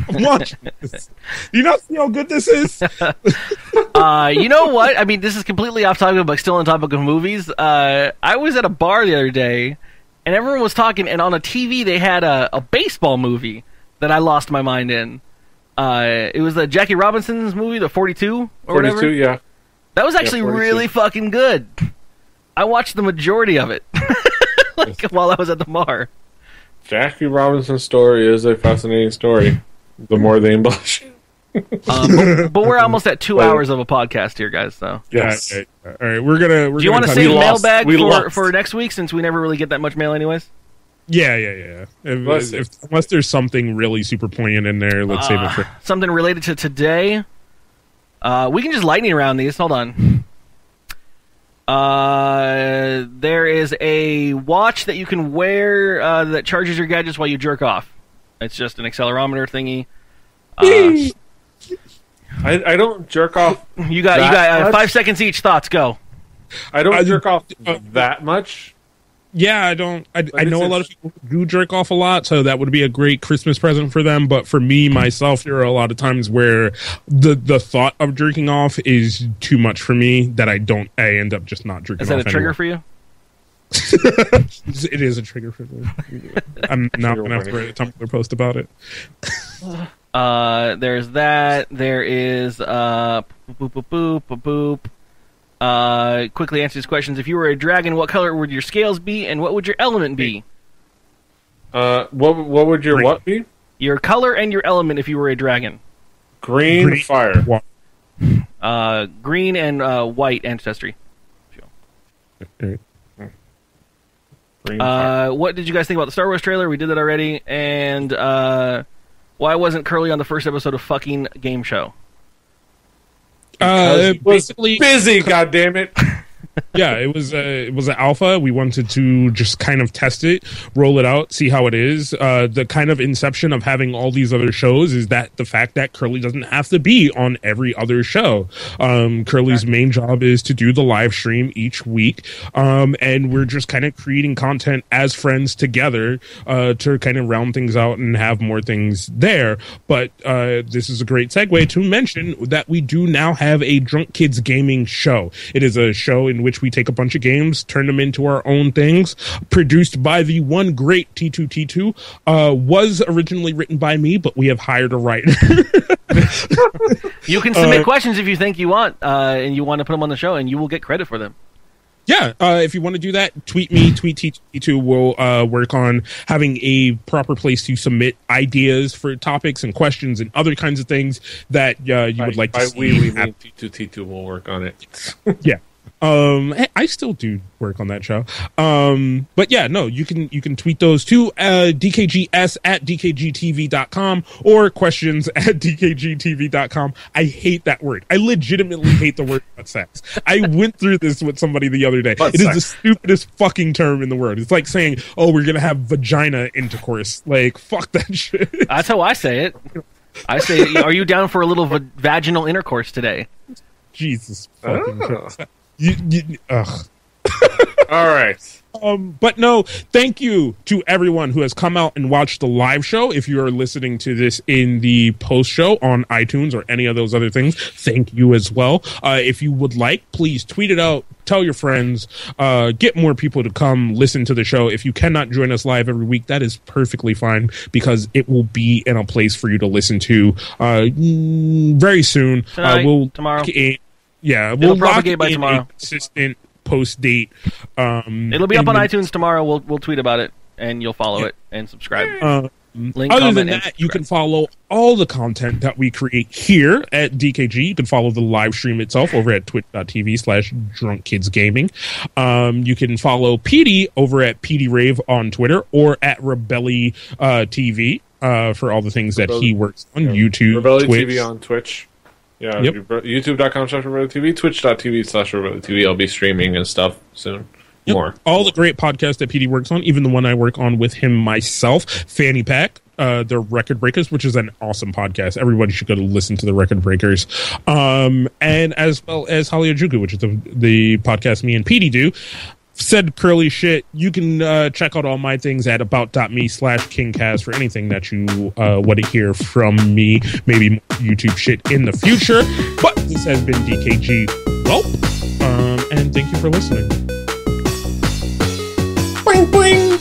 I'm watching this. Do you not see how good this is? You know what? I mean, this is completely off topic, but still on topic of movies. I was at a bar the other day, and everyone was talking, and on a TV they had a baseball movie that I lost my mind in. It was the Jackie Robinson's movie, the 42 or 42, whatever. yeah. That was actually really fucking good. I watched the majority of it while I was at the bar. Jackie Robinson's story is a fascinating story. The more they embellish. But we're almost at 2 hours of a podcast here, guys. So yes. All right, we're gonna. Do you want to save mailbag for next week since we never really get that much mail, anyways? Yeah. Unless there's something really super poignant in there, let's save it for something related to today. We can just lightning around these. Hold on. There is a watch that you can wear that charges your gadgets while you jerk off. It's just an accelerometer thingy. I don't jerk off. You got 5 seconds each. Thoughts, go. I don't jerk off that much. Yeah, I don't. I know a lot of people do jerk off a lot, so that would be a great Christmas present for them. But for me, myself, there are a lot of times where the thought of jerking off is too much for me that I end up just not jerking off. Is that a trigger for you? It is a trigger for me. I'm not going to have to write a Tumblr post about it. There's that. There is boop. Quickly answer these questions. If you were a dragon, what color would your scales be, and what would your element be? What would your what be? Your color and your element if you were a dragon. Green. Fire. Green and white ancestry. Green, fire. What did you guys think about the Star Wars trailer? We did that already. And why wasn't Curley on the first episode of fucking Game Show? Basically busy, goddammit. Yeah, it was an alpha. We wanted to just kind of test it, roll it out, see how it is. The kind of inception of having all these other shows is that the fact that Curley doesn't have to be on every other show. Curley's main job is to do the live stream each week, and we're just kind of creating content as friends together to kind of round things out and have more things there. But this is a great segue to mention that we do now have a DrunkKidsGaming show. It is a show in which we take a bunch of games, turn them into our own things, produced by the one great T2T2, was originally written by me, but we have hired a writer. You can submit questions if you think you want, and you want to put them on the show, and you will get credit for them. Yeah, if you want to do that, tweet me, tweet T2. We'll work on having a proper place to submit ideas for topics and questions and other kinds of things that you would like to see. We mean T2T2 will work on it. Yeah. I still do work on that show. But yeah, no, you can tweet those to dkgs@dkgtv.com or questions at dkgtv.com. I hate that word. I legitimately hate the word butt sex. I went through this with somebody the other day. It is the stupidest fucking term in the world. It's like saying, "Oh, we're gonna have vagina intercourse." Like, fuck that shit. That's how I say it. I say, "Are you down for a little vaginal intercourse today?" Jesus fucking Christ. Ugh. All right. But no, thank you to everyone who has come out and watched the live show. If you are listening to this in the post show on iTunes or any of those other things, thank you as well. If you would like, please tweet it out, tell your friends, get more people to come listen to the show. If you cannot join us live every week, that is perfectly fine, because it will be in a place for you to listen to very soon. Tonight, tomorrow. We'll propagate by tomorrow. A consistent post date. It'll be up on iTunes tomorrow. We'll tweet about it, and you'll follow it and subscribe. Link, other than that, you can follow all the content that we create here at DKG. You can follow the live stream itself over at twitch.tv/DrunkKidsGaming. You can follow Petey over at Petey Rave on Twitter or at Rebelli TV for all the things that he works on. YouTube, Rebelli Twitch. TV on Twitch. Yeah, Yep. YouTube.com/RebelliTV, Twitch.tv/RebelliTV. I'll be streaming and stuff soon. Yep. More. All the great podcasts that Petey works on, even the one I work on with him myself, Fanny Pack, the Record Breakers, which is an awesome podcast. Everybody should go to listen to the Record Breakers. And as well as Haliajuku, which is the podcast me and Petey do. Said Curley shit. You can check out all my things at about.me/KingCast for anything that you want to hear from me. Maybe more YouTube shit in the future. But this has been dkgWELP. And thank you for listening. Boing, boing.